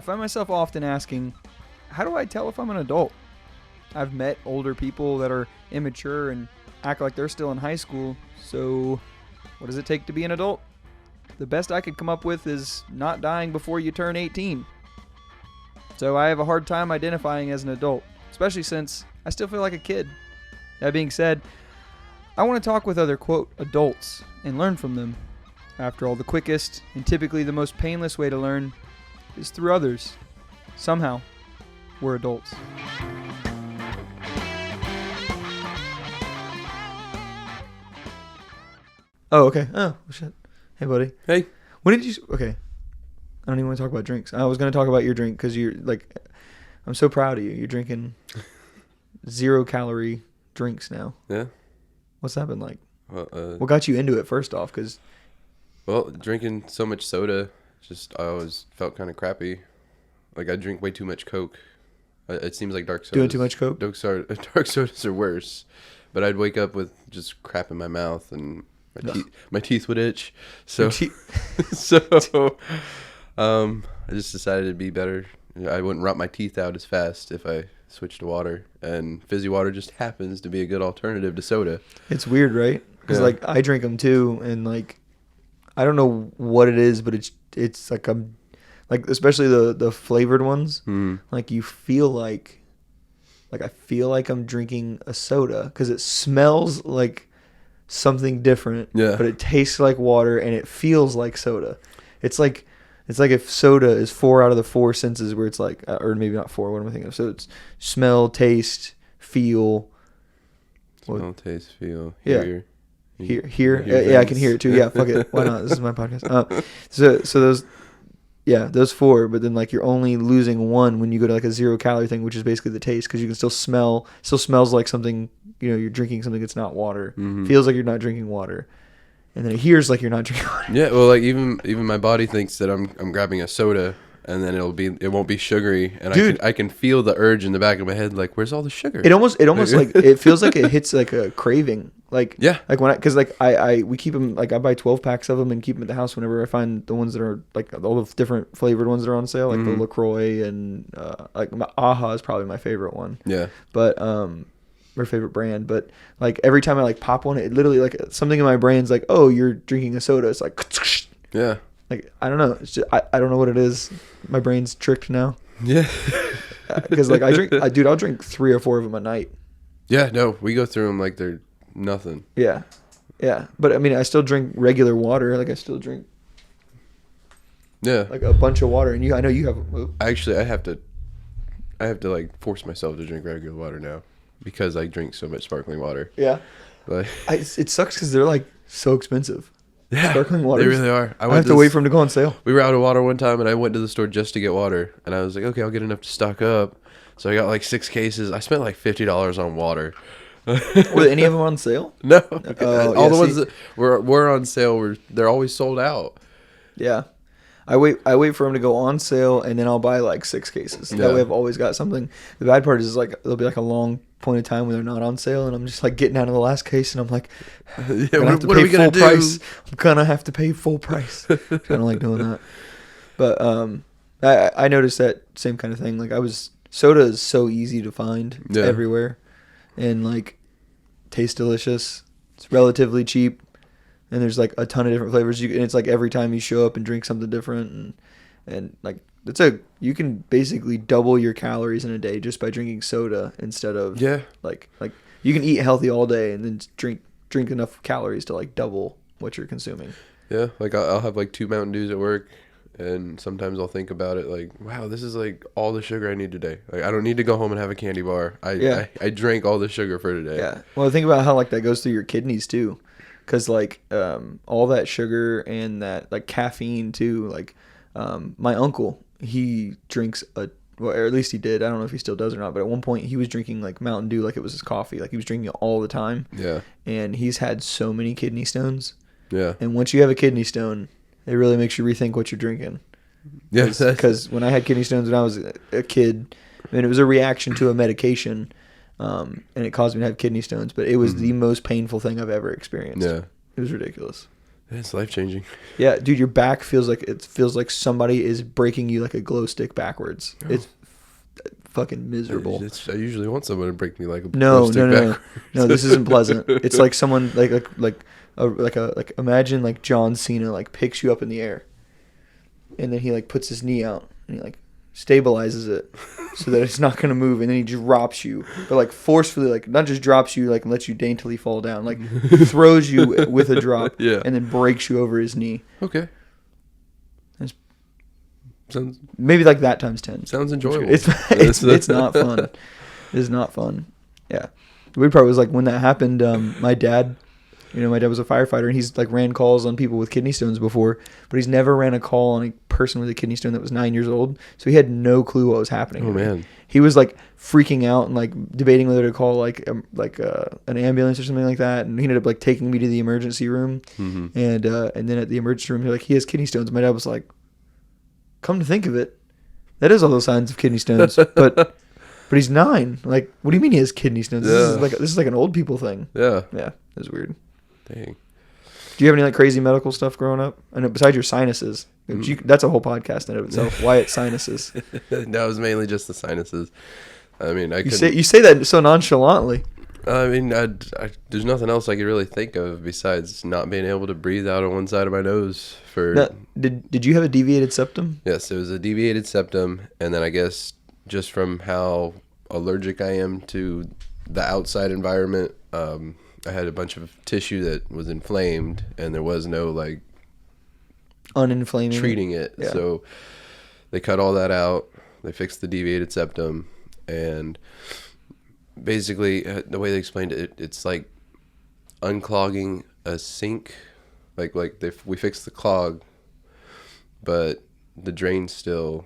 I find myself often asking, how do I tell if I'm an adult? I've met older people that are immature and act like they're still in high school, so what does it take to be an adult? The best I could come up with is not dying before you turn 18. So I have a hard time identifying as an adult, especially since I still feel like a kid. That being said, I want to talk with other, quote, adults and learn from them. After all, the quickest and typically the most painless way to learn is through others. Somehow, we're adults. Oh, okay. Oh, shit. Hey, buddy. Hey. When did you... Okay. I don't even want to talk about drinks. I was going to talk about your drink because you're, like... I'm so proud of you. You're drinking 0-calorie drinks now. Yeah. What's that been like? Well, what got you into it first off? Because... Well, drinking so much soda, I always felt kind of crappy. Like, I drink way too much Coke. It seems like dark sodas. Doing too much Coke? Dark sodas are worse. But I'd wake up with just crap in my mouth and my teeth would itch. So, I just decided it'd be better. I wouldn't rot my teeth out as fast if I switched to water. And fizzy water just happens to be a good alternative to soda. It's weird, right? Because, like, I drink them too, and, like, I don't know what it is, but it's like I'm... Like, especially the flavored ones, like, you feel like I feel like I'm drinking a soda because it smells like something different, but it tastes like water and it feels like soda. It's like if soda is 4 out of the 4 senses where it's like, or maybe not 4, what am I thinking of? So it's smell, taste, feel. Smell, taste, feel, hear. Hear. Yeah, I can hear it too. Yeah, fuck it. Why not? This is my podcast. So those... Yeah, those 4, but then, like, you're only losing 1 when you go to, like, a 0-calorie thing, which is basically the taste, because you can still smells like something, you're drinking something that's not water. Mm-hmm. Feels like you're not drinking water. And then it hears like you're not drinking water. Yeah, well, like, even my body thinks that I'm grabbing a soda, and then it won't be sugary, and I can feel the urge in the back of my head, like, where's all the sugar? It almost like, it feels like it hits, like, a craving. Like, yeah. Like, because, like, we keep them, like, I buy 12 packs of them and keep them at the house whenever I find the ones that are, like, all the different flavored ones that are on sale, like the LaCroix and, like, Aha is probably my favorite one. Yeah. But, my favorite brand. But, like, every time I, like, pop one, it literally, like, something in my brain's like, oh, you're drinking a soda. It's like, yeah. Like, I don't know. It's just, I don't know what it is. My brain's tricked now. Yeah. Because, like, I'll drink 3 or 4 of them a night. Yeah, no, we go through them like they're nothing. Yeah. Yeah. But, I mean, I still drink regular water. Like, I still drink, like, a bunch of water. And I know you have... Actually, I have to, like, force myself to drink regular water now because I drink so much sparkling water. Yeah. Like, it sucks because they're, like, so expensive. Yeah, sparkling water. They really are. I have to wait for them to go on sale. We were out of water one time, and I went to the store just to get water. And I was like, okay, I'll get enough to stock up. So I got, like, 6 cases. I spent, like, $50 on water. Were any of them on sale? No. All the ones that were on sale, they're always sold out. Yeah. I wait for them to go on sale, and then I'll buy, like, 6 cases. That way I've always got something. The bad part is, like, there'll be, like, a long point of time when they're not on sale, and I'm just, like, getting out of the last case, and I'm like, what are we going to do? Price. I'm going to have to pay full price. I don't like doing that. But I noticed that same kind of thing. Like, soda is so easy to find. It's everywhere. And, like, tastes delicious. It's relatively cheap. And there's, like, a ton of different flavors. And it's, like, every time you show up and drink something different. And like, you can basically double your calories in a day just by drinking soda instead of... Yeah. Like you can eat healthy all day and then drink enough calories to, like, double what you're consuming. Yeah. Like, I'll have, like, 2 Mountain Dews at work. And sometimes I'll think about it like, wow, this is, like, all the sugar I need today. Like, I don't need to go home and have a candy bar. I drank all the sugar for today. Yeah. Well, think about how, like, that goes through your kidneys, too. Because, like, all that sugar and that, like, caffeine, too. Like, my uncle, he drinks or at least he did. I don't know if he still does or not. But at one point, he was drinking, like, Mountain Dew like it was his coffee. Like, he was drinking it all the time. Yeah. And he's had so many kidney stones. Yeah. And once you have a kidney stone, it really makes you rethink what you're drinking. Yeah. Because when I had kidney stones when I was a kid, I mean, it was a reaction to a medication, and it caused me to have kidney stones. But it was the most painful thing I've ever experienced. Yeah. It was ridiculous. It's life changing. Yeah, dude, your back feels like somebody is breaking you like a glow stick backwards. Oh. It's fucking miserable. I usually want someone to break me like a No, glow stick no. backwards. No, this isn't pleasant. It's like someone like imagine like John Cena like picks you up in the air, and then he like puts his knee out and he like stabilizes it so that it's not gonna move, and then he drops you, but like forcefully, like not just drops you like and lets you daintily fall down, like throws you with a drop, Yeah. and then breaks you over his knee. Okay. It's Sounds maybe like that times 10. sounds enjoyable. It's not fun. It is not fun. Yeah. The weird part was like when that happened, my dad was a firefighter, and he's like ran calls on people with kidney stones before, but he's never ran a call on a person with a kidney stone that was 9 years old. So he had no clue what was happening. Oh man. He was like freaking out and like debating whether to call like an ambulance or something like that. And he ended up like taking me to the emergency room. Mm-hmm. And then at the emergency room, he has kidney stones. My dad was like, come to think of it, that is all the signs of kidney stones. But he's 9. Like, what do you mean he has kidney stones? Yeah. This is like an old people thing. Yeah. Yeah, it was weird. Dang. Do you have any like crazy medical stuff growing up? I know besides your sinuses, that's a whole podcast in and of itself. Wyatt sinuses. No, it was mainly just the sinuses. I mean, You say that so nonchalantly. I mean, there's nothing else I could really think of besides not being able to breathe out on one side of my nose for. Now, did you have a deviated septum? Yes, it was a deviated septum, and then I guess just from how allergic I am to the outside environment, I had a bunch of tissue that was inflamed, and there was no like Uninflaming treating it. Yeah. So they cut all that out. They fixed the deviated septum, and basically the way they explained it, it's like unclogging a sink. We fixed the clog, but the drain still.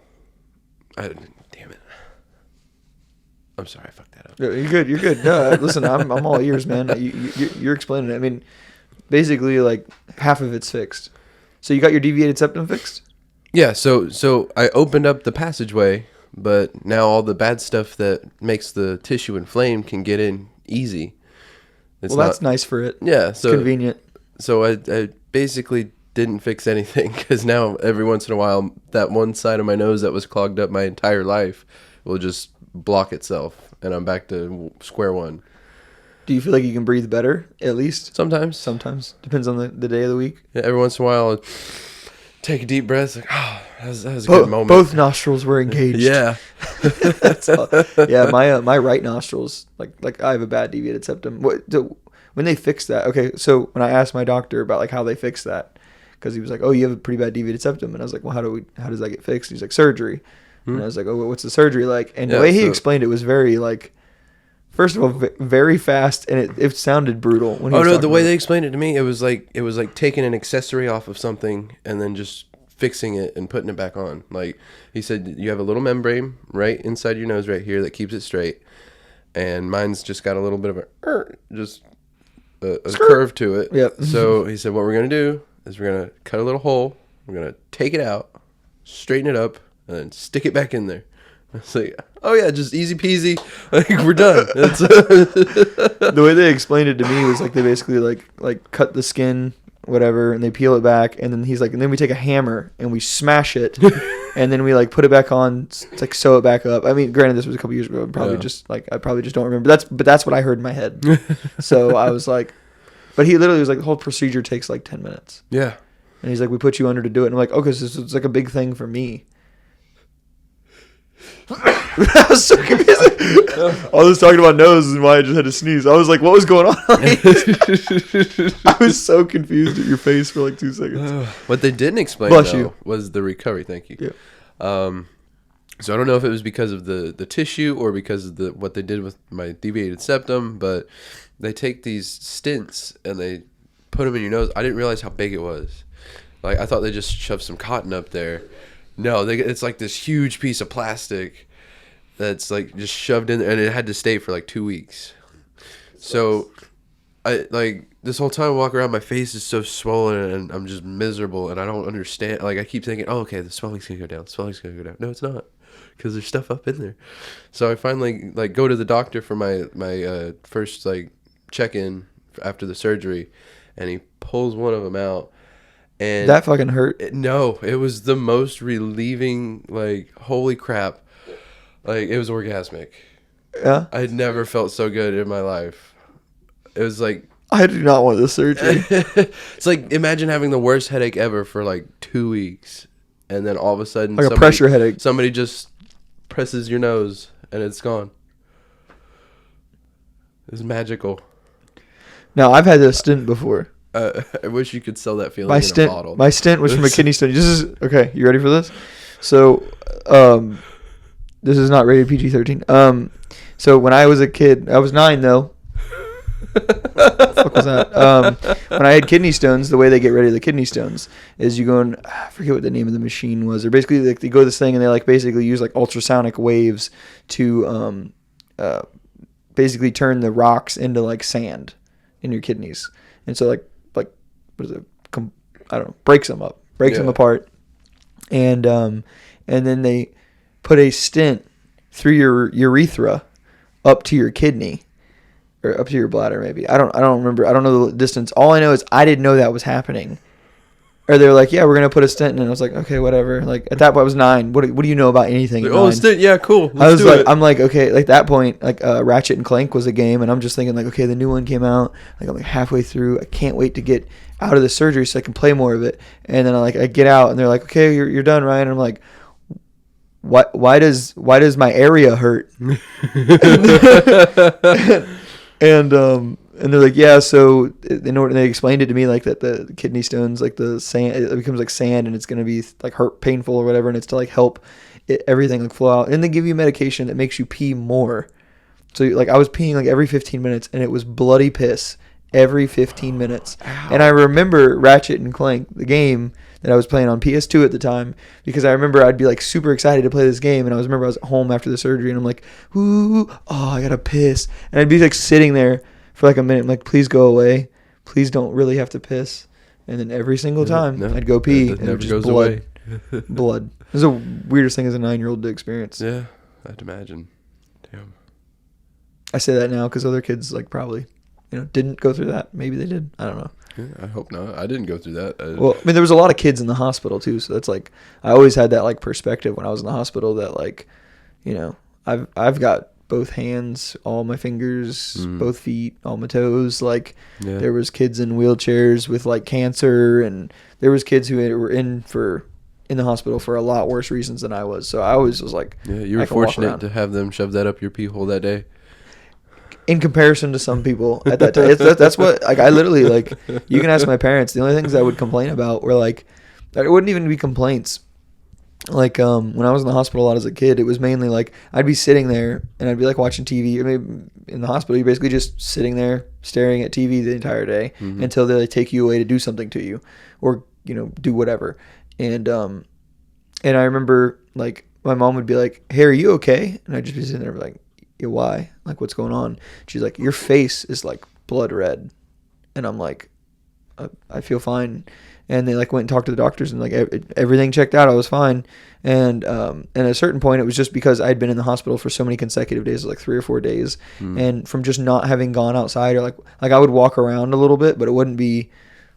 Damn it. I'm sorry, I fucked that up. You're good. No, listen, I'm all ears, man. You're explaining it. I mean, basically, like half of it's fixed. So you got your deviated septum fixed? Yeah. So I opened up the passageway, but now all the bad stuff that makes the tissue inflamed can get in easy. That's nice for it. Yeah. So convenient. So I basically didn't fix anything because now every once in a while that one side of my nose that was clogged up my entire life will just block itself, and I'm back to square one. Do you feel like you can breathe better, at least? Sometimes. Depends on the day of the week. Yeah, every once in a while, I'll take a deep breath. Like, that was a good moment. Both nostrils were engaged. Yeah. That's all. Yeah, my right nostrils, like I have a bad deviated septum. When they fixed that, okay, so when I asked my doctor about like how they fixed that, because he was like, oh, you have a pretty bad deviated septum, and I was like, well, how does that get fixed? He's like, surgery. And I was like, oh, what's the surgery like? And the way he explained it was very, like, first of all, very fast, and it sounded brutal. When he was the way they explained it to me, it was like taking an accessory off of something and then just fixing it and putting it back on. Like, he said, you have a little membrane right inside your nose right here that keeps it straight, and mine's just got a little bit of a curve to it. Yep. So he said, what we're going to do is we're going to cut a little hole, we're going to take it out, straighten it up, and then stick it back in there. It's like, oh yeah, just easy peasy. Like, we're done. The way they explained it to me was like they basically like cut the skin, whatever, and they peel it back, and then he's like, and then we take a hammer and we smash it, and then we like put it back on, like sew it back up. I mean, granted, this was a couple years ago. I probably just don't remember. But that's what I heard in my head. So I was like, but he literally was like, the whole procedure takes like 10 minutes. Yeah. And he's like, we put you under to do it. And I'm like, okay, so this is like a big thing for me. I was so confused. I was talking about noses and why I just had to sneeze. I was like, what was going on? I was so confused at your face for like 2 seconds. What they didn't explain was the recovery. Thank you. Yeah. So I don't know if it was because of the tissue or because of what they did with my deviated septum, but they take these stents and they put them in your nose. I didn't realize how big it was. Like, I thought they just shoved some cotton up there. No, it's like this huge piece of plastic that's like just shoved in there, and it had to stay for like 2 weeks. So I like this whole time I walk around, my face is so swollen and I'm just miserable, and I don't understand. Like, I keep thinking, oh, okay, the swelling's gonna go down. No, it's not, because there's stuff up in there. So I finally like go to the doctor for my first like check-in after the surgery, and he pulls one of them out. And That fucking hurt. no, it was the most relieving, like, holy crap. Like, it was orgasmic. Yeah. I had never felt so good in my life. It was like... I do not want this surgery. It's like, imagine having the worst headache ever for like 2 weeks. And then all of a sudden... Like a pressure headache. Somebody just presses your nose and it's gone. It's magical. Now, I've had a stint before. I wish you could sell that feeling in a bottle. My stint was from a kidney stone. This is okay. You ready for this? So, this is not rated PG-13. So when I was a kid, I was 9 though. What the fuck was that? When I had kidney stones, the way they get rid of the kidney stones is you go and I forget what the name of the machine was. They're basically like they go to this thing and they like basically use like ultrasonic waves to basically turn the rocks into like sand in your kidneys, and so like what is it? I don't know. Breaks them apart, and then they put a stent through your urethra up to your kidney. Or up to your bladder, maybe. I don't remember. I don't know the distance. All I know is I didn't know that was happening. Or they were like, yeah, we're going to put a stent in. And I was like, okay, whatever. Like, at that point, I was 9. What do you know about anything? Like, oh, stent, yeah, cool. I'm like, okay. Like, that point, like, Ratchet and Clank was a game. And I'm just thinking, like, okay, the new one came out. Like, I'm like halfway through. I can't wait to get out of the surgery so I can play more of it. And then I get out and they're like, okay, you're done, Ryan. And I'm like, why does my area hurt? And they're like, yeah, so they explained it to me like that the kidney stones, like the sand, it becomes like sand and it's going to be like hurt, painful or whatever. And it's to like help everything like flow out. And they give you medication that makes you pee more. So like I was peeing like every 15 minutes and it was bloody piss every 15 minutes. Ow. And I remember Ratchet and Clank, the game that I was playing on PS2 at the time, because I remember I'd be like super excited to play this game, and I was at home after the surgery, and I'm like, ooh, oh, I gotta piss, and I'd be like sitting there for like a minute, I'm like, please go away, please don't really have to piss, and then every single time I'd go pee, and it would just blood, blood. It was the weirdest thing as a 9-year-old to experience. Yeah, I'd imagine. Damn. I say that now because other kids like probably, didn't go through that. Maybe they did. I don't know. Yeah, I hope not. I didn't go through that. Well, I mean, there was a lot of kids in the hospital too, so that's like I always had that like perspective when I was in the hospital that like, I've got both hands, all my fingers, both feet, all my toes. Like there was kids in wheelchairs with like cancer, and there was kids who were in the hospital for a lot worse reasons than I was. So I always was like, yeah, you were fortunate to have them shove that up your pee hole that day. In comparison to some people at that time, that's what like I literally like. You can ask my parents. The only things I would complain about were like, it wouldn't even be complaints. Like when I was in the hospital a lot as a kid, it was mainly like I'd be sitting there and I'd be like watching TV. I mean, in the hospital, you're basically just sitting there staring at TV the entire day until they like, take you away to do something to you, or do whatever. And I remember like my mom would be like, "Hey, are you okay?" And I'd just be sitting there like, yeah, why? Like, what's going on? She's like, your face is like blood red. And I'm like, I feel fine. And they like went and talked to the doctors and like everything checked out. I was fine. And at a certain point, it was just because I'd been in the hospital for so many consecutive days, like 3 or 4 days. And from just not having gone outside, or like I would walk around a little bit, but it wouldn't be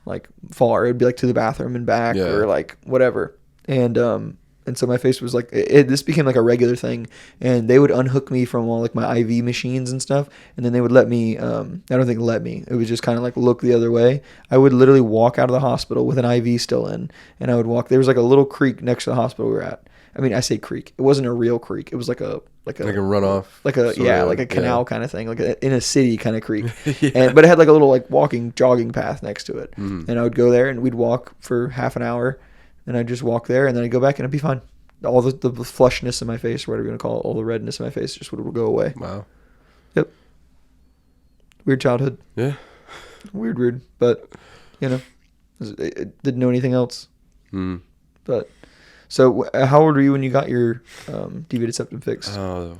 like far. It'd be like to the bathroom and back or like whatever. And so my face was like, this became like a regular thing, and they would unhook me from all like my IV machines and stuff, and then they would let me, I don't think let me, it was just kind of like look the other way. I would literally walk out of the hospital with an IV still in, and I would walk, there was like a little creek next to the hospital we were at. I mean, I say creek, it wasn't a real creek, it was like a runoff, like a canal kind of thing, like in a city kind of creek. But it had like a little like jogging path next to it. And I would go there and we'd walk for half an hour. And I'd just walk there, and then I'd go back, and I'd be fine. All the flushness in my face, or whatever you want to call it, all the redness in my face just would go away. Wow. Yep. Weird childhood. Yeah. Weird. But, it didn't know anything else. But, so how old were you when you got your deviated septum fixed? Oh,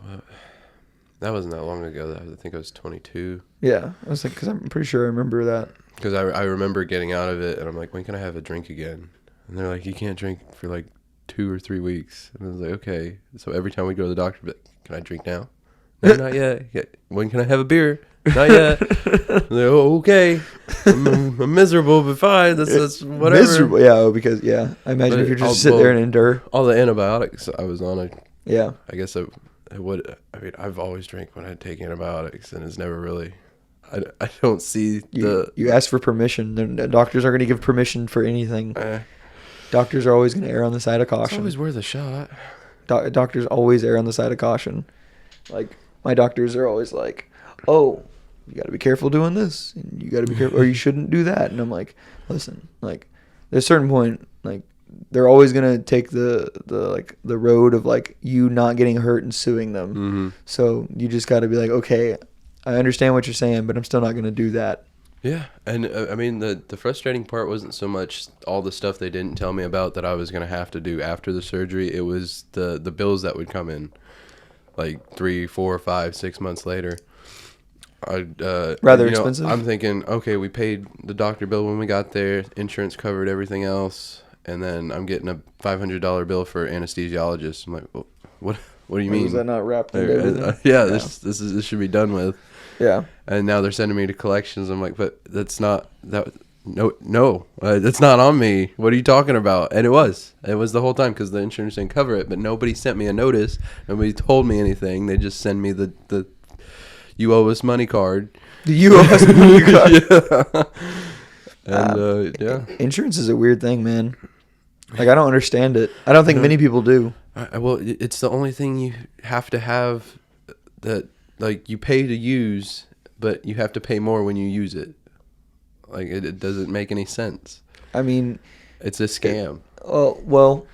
that wasn't that long ago. I think I was 22. Yeah. I was like, because I'm pretty sure I remember that. Because I remember getting out of it, and I'm like, when can I have a drink again? And they're like, you can't drink for like 2 or 3 weeks. And I was like, okay. So every time we go to the doctor, be like, can I drink now? No, not yet. When can I have a beer? Not yet. Like, oh, okay. I'm miserable, but fine. That's whatever. Miserable, yeah. Because I imagine But if you're just sitting there and endure. All the antibiotics I was on, I guess I would. I mean, I've always drank when I take antibiotics, and it's never really. I don't see you ask for permission. The doctors aren't going to give permission for anything. Doctors are always going to err on the side of caution. It's always worth a shot. Doctors always err on the side of caution. Like, my doctors are always like, oh, you got to be careful doing this, and you got to be careful, or you shouldn't do that. And I'm like, listen, like, there's a certain point, like, they're always gonna take the road of like you not getting hurt and suing them. Mm-hmm. So you just got to be like, okay, I understand what you're saying, but I'm still not gonna do that. Yeah, and I mean the frustrating part wasn't so much all the stuff they didn't tell me about that I was gonna have to do after the surgery. It was the bills that would come in, like 3, 4, 5, 6 months later. Rather expensive. I'm thinking, okay, we paid the doctor bill when we got there. Insurance covered everything else. And then I'm getting a $500 bill for anesthesiologist. I'm like, well, what do you mean? Was that not wrapped into everything? This should be done with. Yeah. And now they're sending me to collections. I'm like, but that's not that. No, that's not on me. What are you talking about? And it was the whole time because the insurance didn't cover it. But nobody sent me a notice. Nobody told me anything. They just send me the you owe us money card. The you owe us money card. Yeah. And insurance is a weird thing, man. Like, I don't understand it. I don't think many people do. Well, it's the only thing you have to have that, like, you pay to use, but you have to pay more when you use it. Like, it doesn't make any sense. I mean, it's a scam. Well,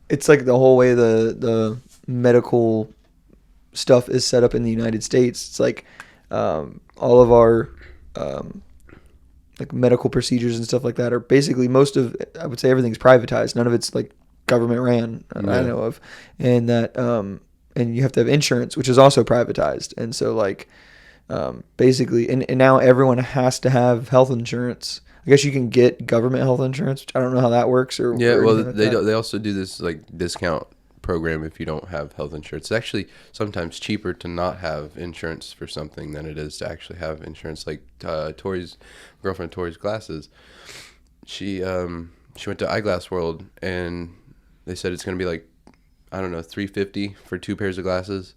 it's like the whole way the medical stuff is set up in the United States. It's like all of our like medical procedures and stuff like that are basically I would say everything's privatized. None of it's like government ran I know of. And that, and you have to have insurance, which is also privatized. And so like, basically, and now everyone has to have health insurance. I guess you can get government health insurance, which I don't know how that works or. Yeah. Well, like they also do this like discount program if you don't have health insurance. It's actually sometimes cheaper to not have insurance for something than it is to actually have insurance. Like Tori's girlfriend, Tori's glasses. She went to Eyeglass World and they said it's going to be like, I don't know, $350 for 2 pairs of glasses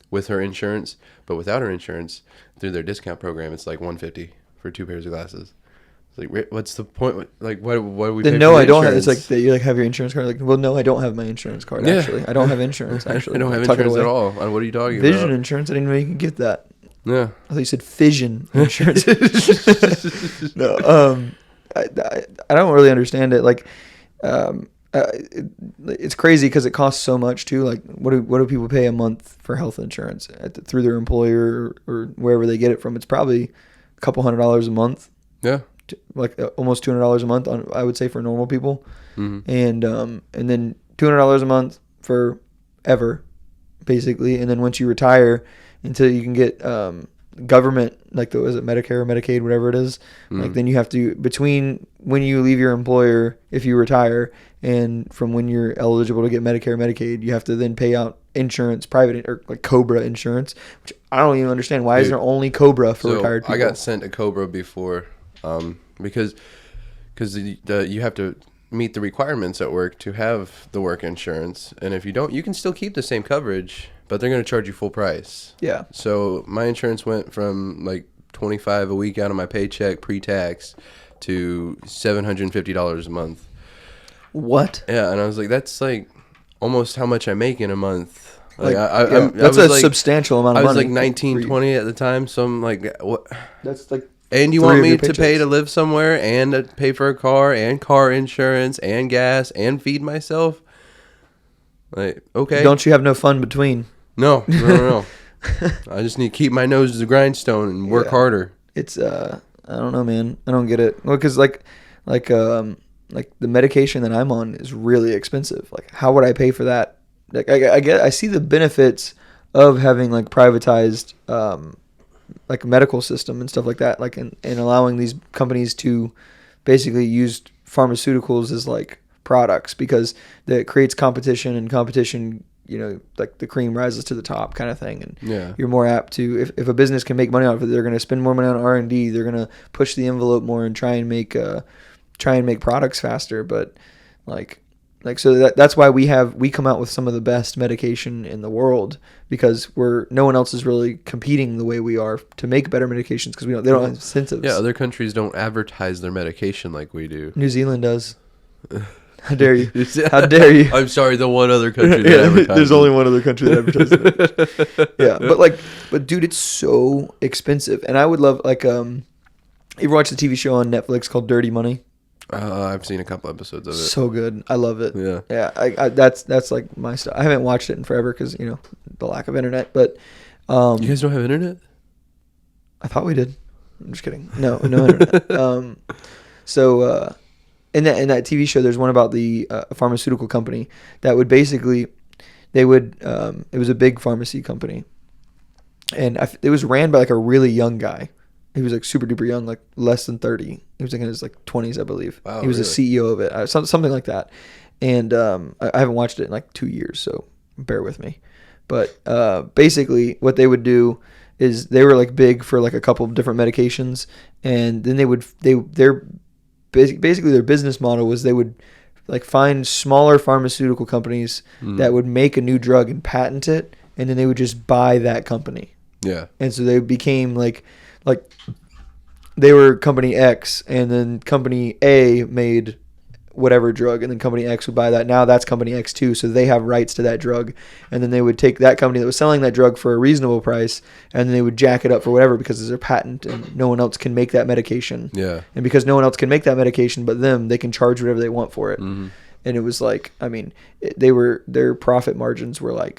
with her insurance, but without her insurance through their discount program it's like $150 for 2 pairs of glasses. Like, what's the point? Like, what do we pay for no, I don't have. insurance? It's like you like have your insurance card. Like, well, no, I don't have my insurance card. Yeah. Actually, I don't have insurance. Actually, I don't have insurance at all. What are you talking about? Vision insurance. I didn't know you could get that. Yeah. I thought you said fission insurance. No, I don't really understand it. Like, it's crazy because it costs so much too. Like, what do people pay a month for health insurance through their employer or wherever they get it from? It's probably a couple $100 a month. Yeah. Like almost $200 a month I would say for normal people. Mm-hmm. And then $200 a month for ever, basically. And then once you retire, until you can get government, like is it Medicare or Medicaid, whatever it is, like then you have to, between when you leave your employer, if you retire, and from when you're eligible to get Medicare or Medicaid, you have to then pay out insurance, private or like COBRA insurance, which I don't even understand. Why is there only COBRA for retired people? I got sent a COBRA before. Because you have to meet the requirements at work to have the work insurance, and if you don't, you can still keep the same coverage, but they're going to charge you full price. Yeah. So my insurance went from like $25 a week out of my paycheck pre-tax to $750 a month. What? Yeah, and I was like, that's like almost how much I make in a month. Like, that's a substantial amount of money. I was like 19, 20 at the time, so I'm like, what? That's like. And you want me to pay to live somewhere and to pay for a car and car insurance and gas and feed myself? Like, okay. Don't you have no fun between? No. I just need to keep my nose to the grindstone and work harder. It's I don't know, man. I don't get it. Well, because like the medication that I'm on is really expensive. Like, how would I pay for that? Like, I see the benefits of having like privatized like a medical system and stuff like that, like and allowing these companies to basically use pharmaceuticals as like products, because that creates competition, and competition like the cream rises to the top kind of thing. And Yeah. you're more apt to, if a business can make money off of it, they're going to spend more money on R&D. They're going to push the envelope more and try and make products faster. But so that's why we come out with some of the best medication in the world, because no one else is really competing the way we are to make better medications, because they don't have incentives. Yeah, other countries don't advertise their medication like we do. New Zealand does. How dare you? How dare you? I'm sorry, the one other country that advertises. There's only one other country that advertises it. Yeah, but dude, it's so expensive. And I would love, you ever watch the TV show on Netflix called Dirty Money? I've seen a couple episodes of it. So good. I love it. Yeah. Yeah. I that's like my stuff. I haven't watched it in forever because, the lack of internet. But you guys don't have internet? I thought we did. I'm just kidding. No internet. So in that TV show, there's one about the pharmaceutical company that would basically, it was a big pharmacy company, and it was ran by like a really young guy. He was like super duper young, like less than 30. He was like in his 20s, I believe. Wow, he was really? the CEO of it, something like that. And I haven't watched it in like 2 years, so bear with me. But basically, what they would do is they were like big for like a couple of different medications, and then basically their business model was they would like find smaller pharmaceutical companies that would make a new drug and patent it, and then they would just buy that company. Yeah. And so they became like they were company X, and then company A made whatever drug, and then company X would buy that. Now that's company X too, so they have rights to that drug, and then they would take that company that was selling that drug for a reasonable price, and then they would jack it up for whatever, because it's their patent and no one else can make that medication. Yeah. And because no one else can make that medication but them, they can charge whatever they want for it. Mm-hmm. And it was like, I mean, their profit margins were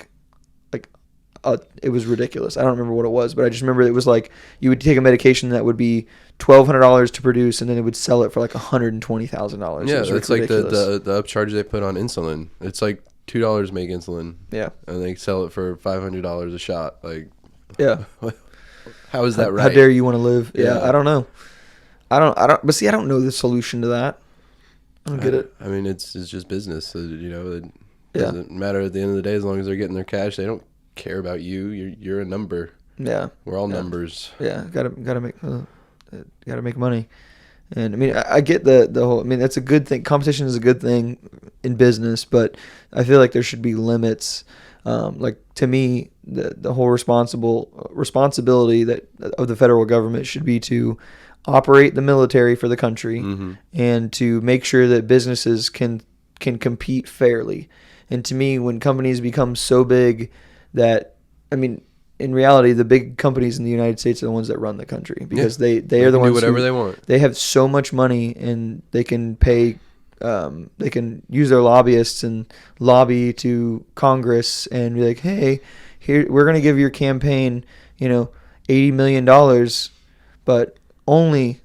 it was ridiculous. I don't remember what it was, but I just remember it was like you would take a medication that would be $1,200 to produce, and then it would sell it for like $120,000. Yeah, that's like the upcharge they put on insulin. It's like $2 make insulin. Yeah, and they sell it for $500 a shot. Like, yeah, how is that right? How dare you want to live? Yeah, I don't know. I don't. But see, I don't know the solution to that. I don't get it. I mean, it's just business. So, it doesn't matter at the end of the day, as long as they're getting their cash. They don't care about you. You're a number. Yeah, we're all numbers. Yeah, gotta make money. And I mean, I get the whole. I mean, that's a good thing. Competition is a good thing in business, but I feel like there should be limits. Like, to me, the whole responsibility of the federal government should be to operate the military for the country, mm-hmm. and to make sure that businesses can compete fairly. And to me, when companies become so big that, I mean, in reality, the big companies in the United States are the ones that run the country, because they are the ones do whatever they want. They have so much money, and they can pay. They can use their lobbyists and lobby to Congress and be like, "Hey, here we're going to give your campaign, $80 million, but only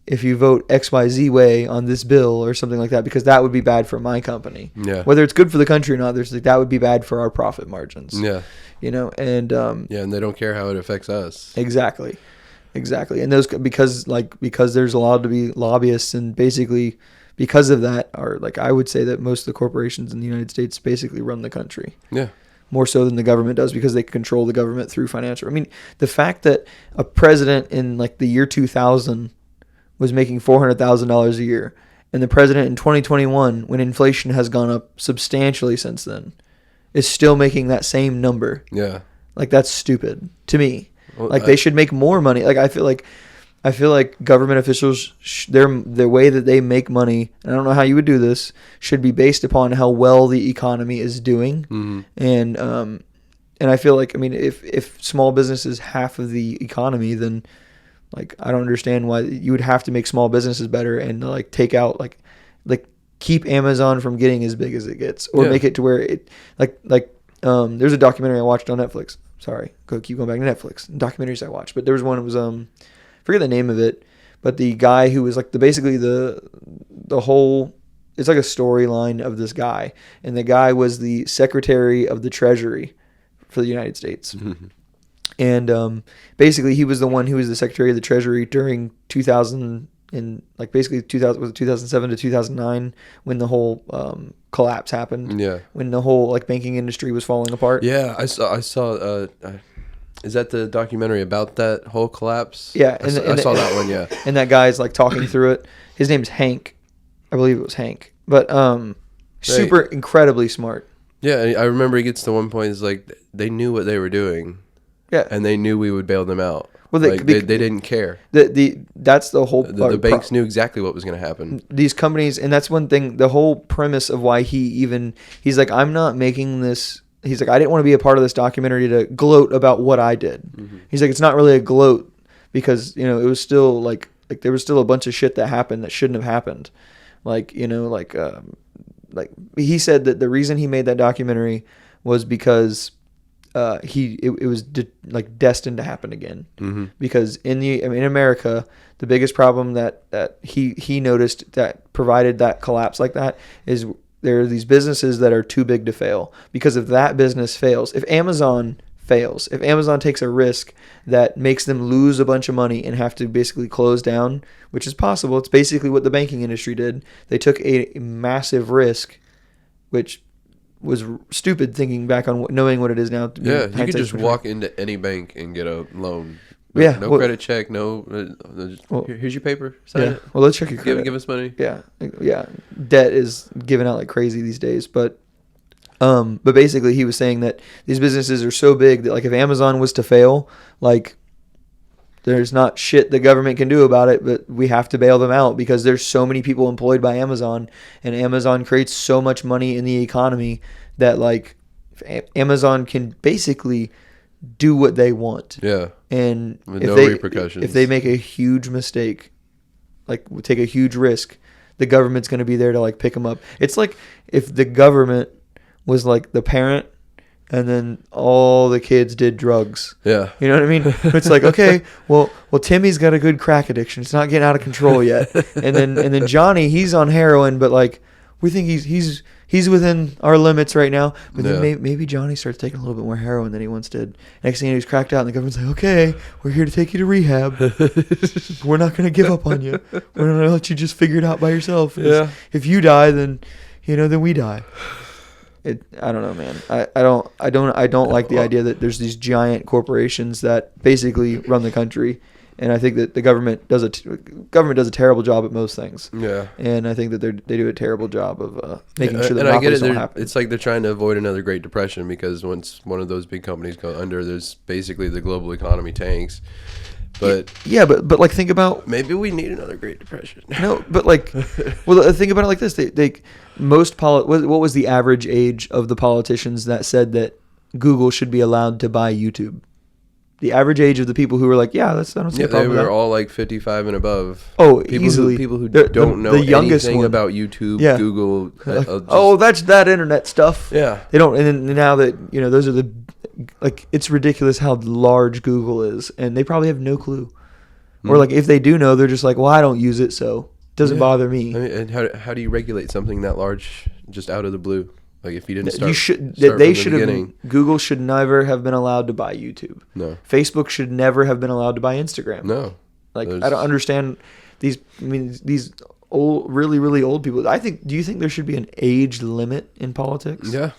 if you vote XYZ way on this bill," or something like that, because that would be bad for my company. Yeah. Whether it's good for the country or not, that would be bad for our profit margins. Yeah. And and they don't care how it affects us. Exactly. And those, because there's allowed to be lobbyists, and basically because of that, I would say that most of the corporations in the United States basically run the country. Yeah. More so than the government does, because they control the government through financial. I mean, the fact that a president in the year 2000 was making $400,000 a year, and the president in 2021, when inflation has gone up substantially since then, is still making that same number. Yeah. That's stupid to me. Well, they should make more money. I feel like government officials, the way that they make money, and I don't know how you would do this, should be based upon how well the economy is doing. Mm-hmm. And I feel like, I mean, if small business is half of the economy, then I don't understand why you would have to make small businesses better and take out keep Amazon from getting as big as it gets, or make it to where it there's a documentary I watched on Netflix. Sorry, keep going back to Netflix. Documentaries I watched, but there was one. It was forget the name of it, but the guy who was basically the whole. It's like a storyline of this guy, and the guy was the Secretary of the Treasury for the United States. Mm-hmm. And basically, he was the one who was the Secretary of the Treasury during 2000. in like basically 2000 was it 2007 to 2009 when the whole collapse happened. Yeah. When the whole like banking industry was falling apart. Yeah, I saw. Is that the documentary about that whole collapse? Yeah, I saw that one. Yeah, and that guy's like talking through it. His name's Hank, I believe it was Hank, but super incredibly smart. Yeah, I remember he gets to one point. It's like they knew what they were doing. Yeah, and they knew we would bail them out. Well, they didn't care. That's the whole. The banks knew exactly what was going to happen. These companies, and that's one thing. The whole premise of why he's like, I'm not making this. He's like, I didn't want to be a part of this documentary to gloat about what I did. Mm-hmm. He's like, it's not really a gloat because it was still like there was still a bunch of shit that happened that shouldn't have happened. Like he said that the reason he made that documentary was because it was destined to happen again. Mm-hmm. Because in America, the biggest problem that he noticed that provided that collapse like that is there are these businesses that are too big to fail. Because if that business fails, if Amazon fails, if Amazon takes a risk that makes them lose a bunch of money and have to basically close down, which is possible, it's basically what the banking industry did. They took a massive risk, which was stupid thinking back on knowing what it is now. Yeah, you could just walk into any bank and get a loan. No credit check. Here's your paper. Sign it. Well, let's check your credit. Give us money. Yeah. Debt is given out like crazy these days, but basically he was saying that these businesses are so big that like if Amazon was to fail, like there's not shit the government can do about it, but we have to bail them out because there's so many people employed by Amazon, and Amazon creates so much money in the economy that like Amazon can basically do what they want. Yeah. And with no repercussions. If they make a huge mistake, like take a huge risk, the government's going to be there to like pick them up. It's like if the government was like the parent and then all the kids did drugs. Yeah. You know what I mean? It's like, okay, well Timmy's got a good crack addiction. It's not getting out of control yet. And then Johnny, he's on heroin, but like we think he's within our limits right now. But then maybe Johnny starts taking a little bit more heroin than he once did. Next thing he's cracked out, and the government's like, okay, we're here to take you to rehab. We're not going to give up on you. We're going to let you just figure it out by yourself. Yeah. If you die, then we die. I don't know, man. I don't like the idea that there's these giant corporations that basically run the country. And I think that the government does a terrible job at most things. Yeah. And I think that they do a terrible job of making sure that monopolies don't happen. It's like they're trying to avoid another Great Depression because once one of those big companies go under, there's basically the global economy tanks. But but like think about maybe we need another Great Depression. No, but like, well, think about it like this: what was the average age of the politicians that said that Google should be allowed to buy YouTube? The average age of the people who were like, I don't see a problem with that. They were all like 55 and above. Oh, easily. People who don't know anything about YouTube, Google. That's that internet stuff. Yeah. They don't, and now that, those are it's ridiculous how large Google is, and they probably have no clue. Or like if they do know, they're just like, well, I don't use it, so it doesn't bother me. I mean, and how do you regulate something that large just out of the blue? Like if you didn't start, Google should never have been allowed to buy YouTube. No. Facebook should never have been allowed to buy Instagram. No. Like I don't understand these old, really, really old people. Do you think there should be an age limit in politics? Yeah.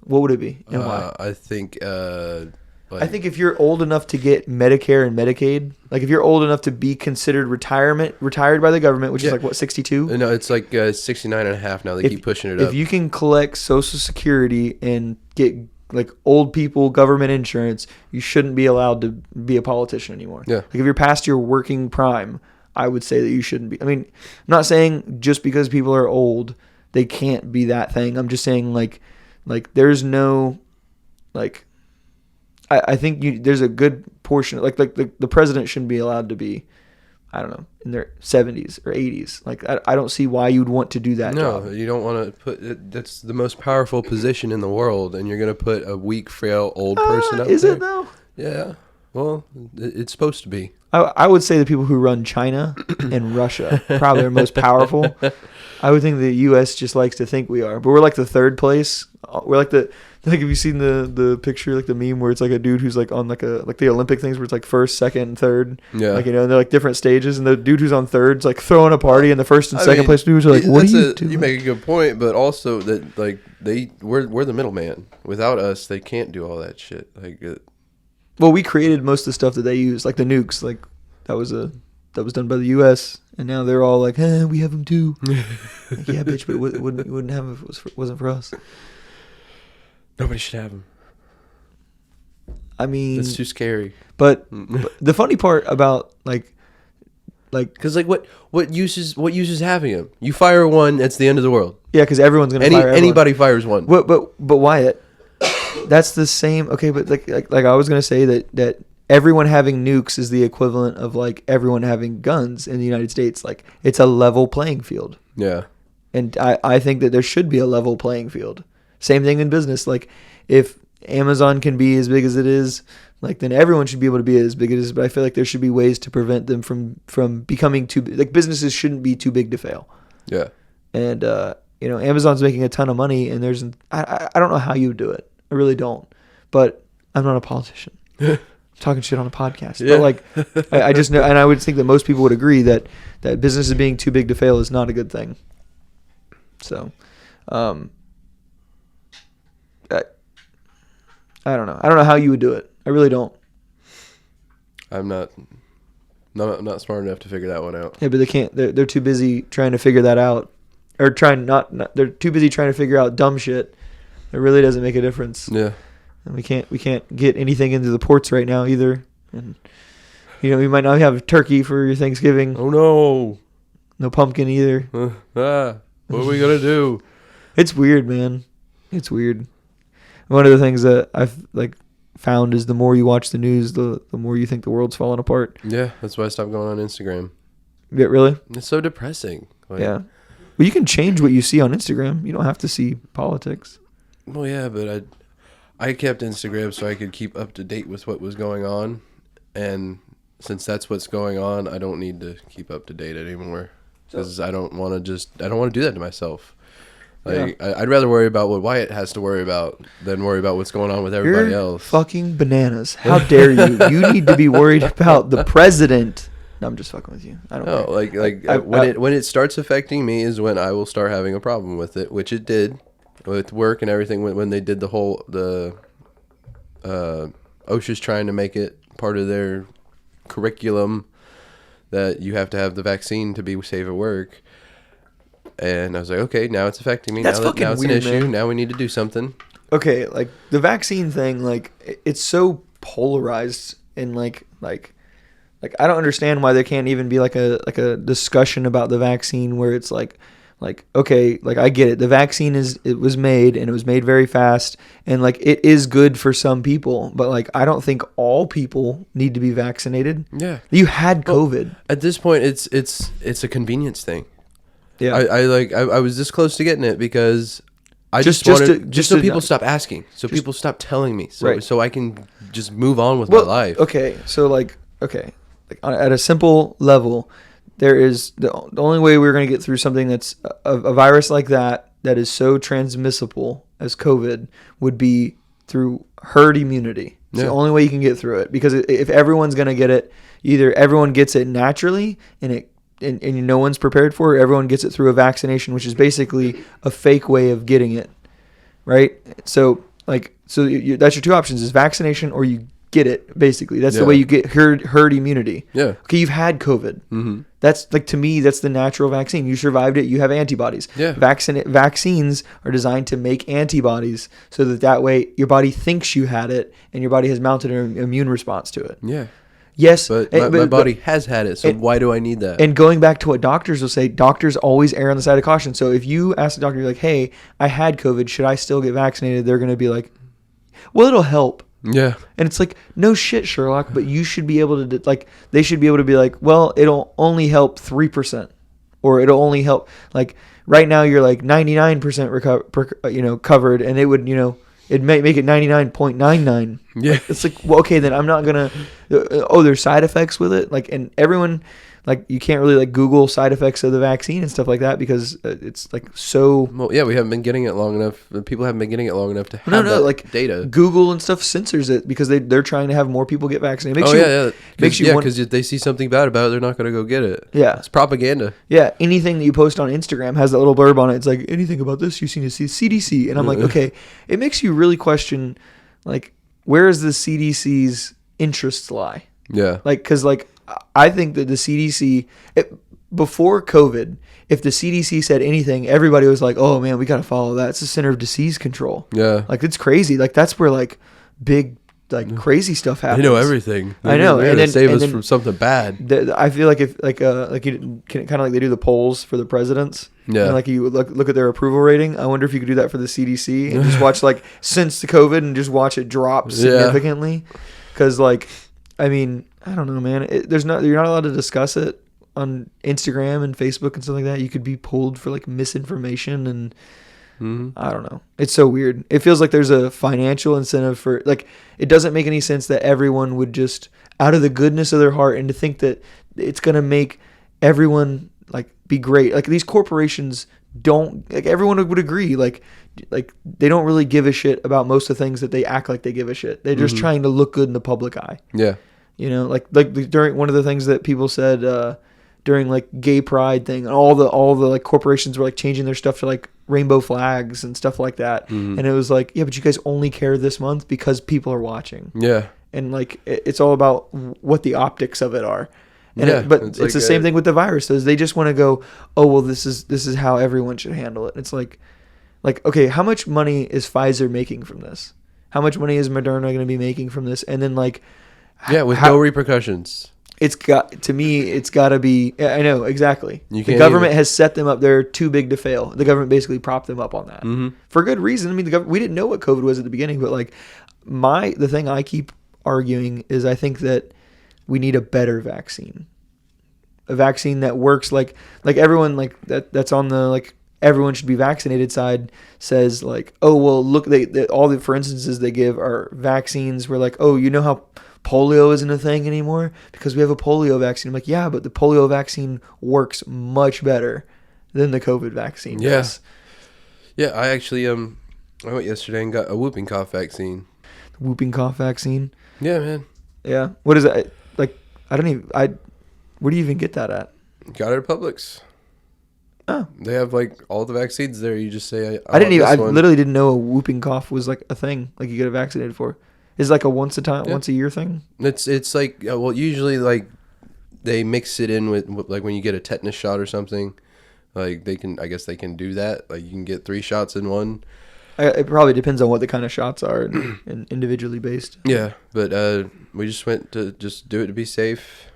What would it be and why? I think I think if you're old enough to get Medicare and Medicaid, like if you're old enough to be considered retired by the government, which is like what, 62? No, it's like 69 and a half now. They keep pushing it up. If you can collect Social Security and get like old people government insurance, you shouldn't be allowed to be a politician anymore. Yeah. Like if you're past your working prime, I would say that you shouldn't be. I mean, I'm not saying just because people are old, they can't be that thing. I'm just saying like there's no like I think there's a good portion like the president shouldn't be allowed to be, I don't know, in their 70s or 80s. Like I don't see why you'd want to do that job. No, you don't want to put it, that's the most powerful position in the world, and you're going to put a weak, frail, old person up there. Is it though? Yeah. Well, it's supposed to be. I would say the people who run China and Russia probably are most powerful. I would think the U.S. just likes to think we are, but we're like the third place. We're like the Like, have you seen the picture, like the meme where it's like a dude who's like on like the Olympic things where it's like first, second, and third. Yeah. Like, and they're like different stages, and the dude who's on third's like throwing a party, and the first and second place dudes are like, "What are you doing?" You make a good point, but also that like we're the middleman. Without us, they can't do all that shit. Like, well, we created most of the stuff that they use, like the nukes. Like that was done by the U.S. and now they're all like, we have them too. Like, yeah, bitch, but we wouldn't have them if it wasn't for us. Nobody should have them. I mean, it's too scary. But the funny part about like, because like what use is having them? You fire one, that's the end of the world. Yeah, because everyone's gonna fire everyone. Anybody fires one. But Wyatt, that's the same. Okay, but like I was gonna say that everyone having nukes is the equivalent of like everyone having guns in the United States. Like, it's a level playing field. Yeah. And I think that there should be a level playing field. Same thing in business. Like, if Amazon can be as big as it is, like, then everyone should be able to be as big as it is. But I feel like there should be ways to prevent them from becoming too big. Like, businesses shouldn't be too big to fail. Yeah. And Amazon's making a ton of money, and I don't know how you would do it. I really don't. But I'm not a politician. I'm talking shit on a podcast. Yeah. But like, I just know, and I would think that most people would agree that businesses being too big to fail is not a good thing. So, I don't know. I don't know how you would do it. I really don't. I'm not smart enough to figure that one out. Yeah, but they can't. They're too busy trying to figure that out, or they're too busy trying to figure out dumb shit. It really doesn't make a difference. Yeah. And we can't get anything into the ports right now either. And we might not have turkey for your Thanksgiving. Oh no. No pumpkin either. What are we gonna do? It's weird, man. It's weird. One of the things that I've found is the more you watch the news, the more you think the world's falling apart. Yeah, that's why I stopped going on Instagram. Yeah, really? It's so depressing. Yeah. Well, you can change what you see on Instagram. You don't have to see politics. Well, yeah, but I kept Instagram so I could keep up to date with what was going on, and since that's what's going on, I don't need to keep up to date anymore because I don't want to do that to myself. Like, yeah. I'd rather worry about what Wyatt has to worry about than worry about what's going on with everybody else. Fucking bananas. How dare you? You need to be worried about the president. No, I'm just fucking with you. I don't know. When it starts affecting me is when I will start having a problem with it, which it did with work and everything when they did OSHA's trying to make it part of their curriculum that you have to have the vaccine to be safe at work. And I was like, okay, now it's affecting me. That's now it's weird, an issue. man. Now we need to do something. Okay, like the vaccine thing, like it's so polarized, and like I don't understand why there can't even be like a discussion about the vaccine where it's like okay, like I get it. The vaccine it was made, and it was made very fast, and like it is good for some people, but like I don't think all people need to be vaccinated. Yeah, you had COVID. At this point, it's a convenience thing. Yeah, I was this close to getting it because I just so people stop asking, so people stop telling me, so I can just move on with my life. Okay, so like at a simple level, there is the only way we're going to get through something that's a virus like that is so transmissible as COVID would be through herd immunity. It's the only way you can get through it, because if everyone's going to get it, either everyone gets it naturally and no one's prepared for it, everyone gets it through a vaccination, which is basically a fake way of getting it, right? So that's your two options: is vaccination or you get it. Basically, that's the way you get herd immunity. Yeah. Okay, you've had COVID. Mm-hmm. That's to me, that's the natural vaccine. You survived it. You have antibodies. Yeah. Vaccines are designed to make antibodies so that way your body thinks you had it and your body has mounted an immune response to it. Yeah. Yes, but my body has had it, so why do I need that? And going back to what doctors will say, doctors always err on the side of caution. So if you ask the doctor, you're like, hey, I had COVID, should I still get vaccinated? They're going to be like, well, it'll help. Yeah. And it's like, no shit, Sherlock, but you should be able to, they should be able to be like, well, it'll only help 3%. Or it'll only help, right now you're 99% covered, and it would, it may make it 99.99. Yeah. It's like, well, okay, then I'm not going to, there's side effects with it. And everyone, like you can't really like Google side effects of the vaccine and stuff like that because it's like so. Well, yeah, we haven't been getting it long enough. People haven't been getting it long enough to have that like data. Google and stuff censors it because they're trying to have more people get vaccinated. Makes you because if they see something bad about it, they're not going to go get it. Yeah, it's propaganda. Yeah, anything that you post on Instagram has that little blurb on it. It's like anything about this you've seen to see CDC, and I'm like, okay, it makes you really question, like, where is the CDC's interests lie? Yeah, like because like I think that the CDC before COVID, if the CDC said anything, everybody was like, oh man, we got to follow that. It's the Center of Disease Control. Yeah, like it's crazy. Like that's where like big. Like crazy stuff happens. They know everything. I know, and then save us from something bad. I feel like if like you kind of like they do the polls for the presidents. Yeah. And like you look at their approval rating. I wonder if you could do that for the CDC and just watch like since the COVID and just watch it drop significantly. Because like, I mean, I don't know, man. You're not allowed to discuss it on Instagram and Facebook and stuff like that. You could be pulled for like misinformation and. Mm-hmm. I don't know. It's so weird. It feels like there's a financial incentive for like it doesn't make any sense that everyone would just out of the goodness of their heart and to think that it's going to make everyone like be great. Like these corporations don't like everyone would agree like they don't really give a shit about most of the things that they act like they give a shit. They're just trying to look good in the public eye. Yeah. You know, like during one of the things that people said during like gay pride thing, all the like corporations were like changing their stuff to like rainbow flags and stuff like that. And it was like, yeah, but you guys only care this month because people are watching. Yeah. And like, it's all about what the optics of it are. And but it's like the same thing with the viruses. They just want to go, oh, well, this is how everyone should handle it. It's like, okay, how much money is Pfizer making from this? How much money is Moderna going to be making from this? And then like, with no repercussions. It's got to be. I know exactly. The government has set them up. They're too big to fail. The government basically propped them up on that for good reason. I mean, we didn't know what COVID was at the beginning, but like the thing I keep arguing is I think that we need a better vaccine, a vaccine that works. Like everyone like that's on the like everyone should be vaccinated side says like, oh well, look all the for instances they give are vaccines where like, oh, you know how polio isn't a thing anymore because we have a polio vaccine. I'm like, yeah, but the polio vaccine works much better than the COVID vaccine. Yes. Yeah, I actually I went yesterday and got a whooping cough vaccine. Whooping cough vaccine? Yeah, man. Yeah. What is that? Like, where do you even get that at? Got it at Publix. Oh. They have like all the vaccines there. You just say I literally didn't know a whooping cough was like a thing like you get vaccinated for. Is it like a once a year thing? It's like well usually like they mix it in with like when you get a tetanus shot or something, like they can do that. Like you can get 3 shots in one. It probably depends on what the kind of shots are and individually based. Yeah, but we just went to just do it to be safe,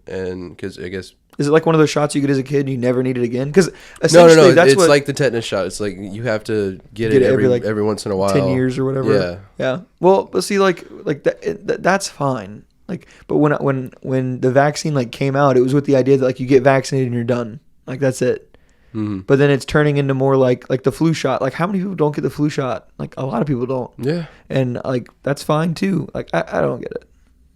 and because I guess. Is it like one of those shots you get as a kid and you never need it again? Because no, it's like the tetanus shot. It's like you have to get it every once in a while. 10 years or whatever. Yeah. Well, but see, like that's fine. Like, but when the vaccine like came out, it was with the idea that like you get vaccinated and you're done. Like that's it. Mm-hmm. But then it's turning into more like the flu shot. Like how many people don't get the flu shot? Like a lot of people don't. Yeah. And like that's fine too. Like I don't get it.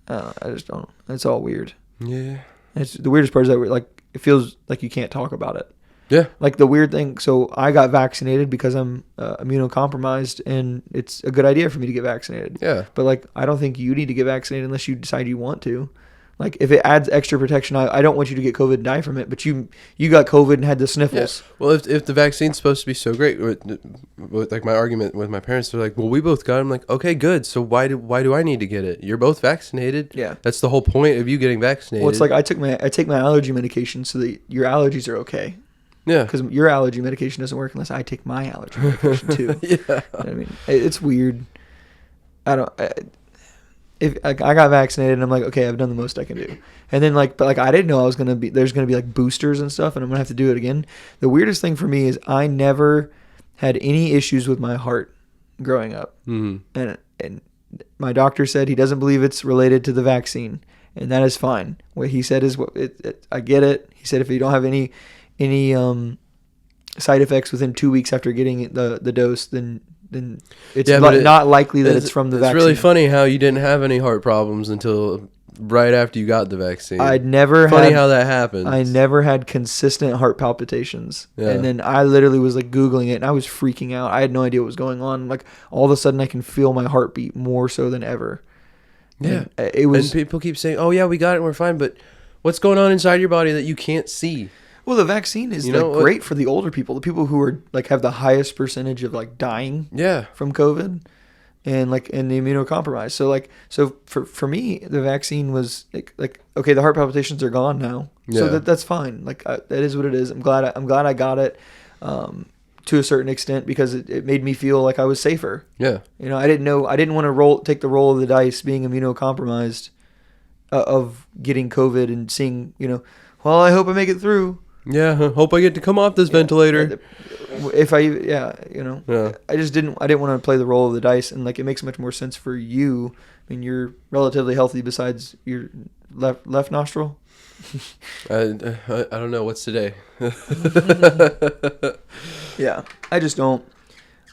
I just don't. It's all weird. Yeah. It's the weirdest part is that like it feels like you can't talk about it. Yeah. Like the weird thing. So I got vaccinated because I'm immunocompromised, and it's a good idea for me to get vaccinated. Yeah. But like I don't think you need to get vaccinated unless you decide you want to. Like if it adds extra protection, I don't want you to get COVID and die from it. But you got COVID and had the sniffles. Yeah. Well, if the vaccine's supposed to be so great, with like my argument with my parents, they're like, well, we both got it. I'm like, okay, good. So why do I need to get it? You're both vaccinated. Yeah. That's the whole point of you getting vaccinated. Well, it's like I take my allergy medication so that your allergies are okay. Yeah. Because your allergy medication doesn't work unless I take my allergy medication too. Yeah. You know what I mean, it's weird. If I got vaccinated and I'm like, okay, I've done the most I can do. And then but I didn't know there's going to be like boosters and stuff and I'm going to have to do it again. The weirdest thing for me is I never had any issues with my heart growing up. Mm-hmm. And my doctor said he doesn't believe it's related to the vaccine, and that is fine. What he said is I get it. He said if you don't have any side effects within 2 weeks after getting the dose, then it's not likely that it's from the vaccine. It's really funny how you didn't have any heart problems until right after you got the vaccine. I'd never Funny had, how that happens. I never had consistent heart palpitations. Yeah. And then I literally was like Googling it and I was freaking out. I had no idea what was going on. Like all of a sudden I can feel my heartbeat more so than ever. Yeah. And it was, and people keep saying, "Oh yeah, we got it, we're fine," but what's going on inside your body that you can't see? well, the vaccine is like great for the older people, the people who are like have the highest percentage of like dying Yeah. from COVID and like and the immunocompromised. So for me, the vaccine was like okay, the heart palpitations are gone now, so Yeah. that's fine. Like that is what it is. I'm glad I got it to a certain extent because it made me feel like I was safer. Yeah. You know, I didn't want to take the roll of the dice being immunocompromised of getting COVID and seeing, you know, well, I hope I make it through. Yeah. Hope I get to come off this ventilator. If I, you know, Yeah. I didn't want to play the role of the dice, and like it makes much more sense for you. I mean, you're relatively healthy besides your left nostril. I don't know what's today. Yeah, I just don't.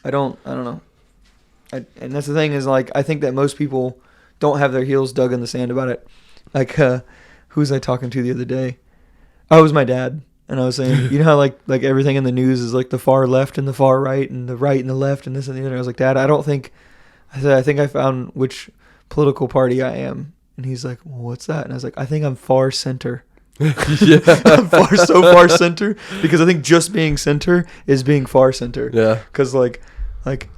I don't know. And that's the thing is like I think that most people don't have their heels dug in the sand about it. Like, who was I talking to the other day? Oh, it was my dad. And I was saying, you know how like everything in the news is like the far left and the far right and the right and the left and this and the other. I was like, Dad, I think I found which political party I am. And he's like, well, what's that? And I was like, I think I'm far center. Yeah. I'm far center because I think just being center is being far center. Yeah. Because like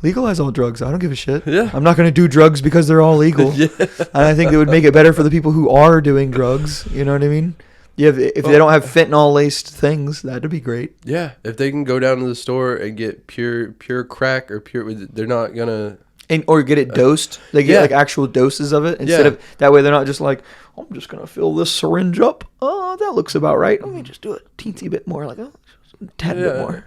legalize all drugs. I don't give a shit. Yeah. I'm not going to do drugs because they're all legal. Yeah. And I think it would make it better for the people who are doing drugs. You know what I mean? Yeah, if they don't have fentanyl laced things, that'd be great. Yeah, if they can go down to the store and get pure crack or they're not gonna Or get it dosed. They get like actual doses of it instead of that way. They're not just like, I'm just gonna fill this syringe up. Oh, that looks about right. Let me just do it a teensy bit more, like a tad bit more.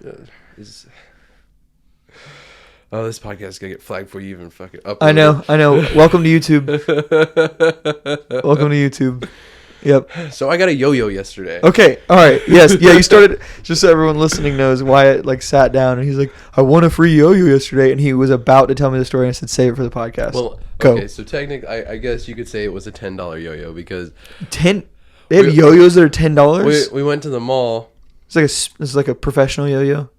Oh, this podcast is gonna get flagged for you even fucking up. I know. Welcome to YouTube. Welcome to YouTube. Yep. So I got a yo-yo yesterday. Okay. All right. Yes. Yeah. You started. Just so everyone listening knows, Wyatt like sat down and he's like, "I won a free yo-yo yesterday," and he was about to tell me the story. And I said, "Save it for the podcast." Well, go. Okay. So technically, I guess you could say it was a $10 yo-yo because 10. They have yo-yos that are $10. we went to the mall. It's like a professional yo-yo.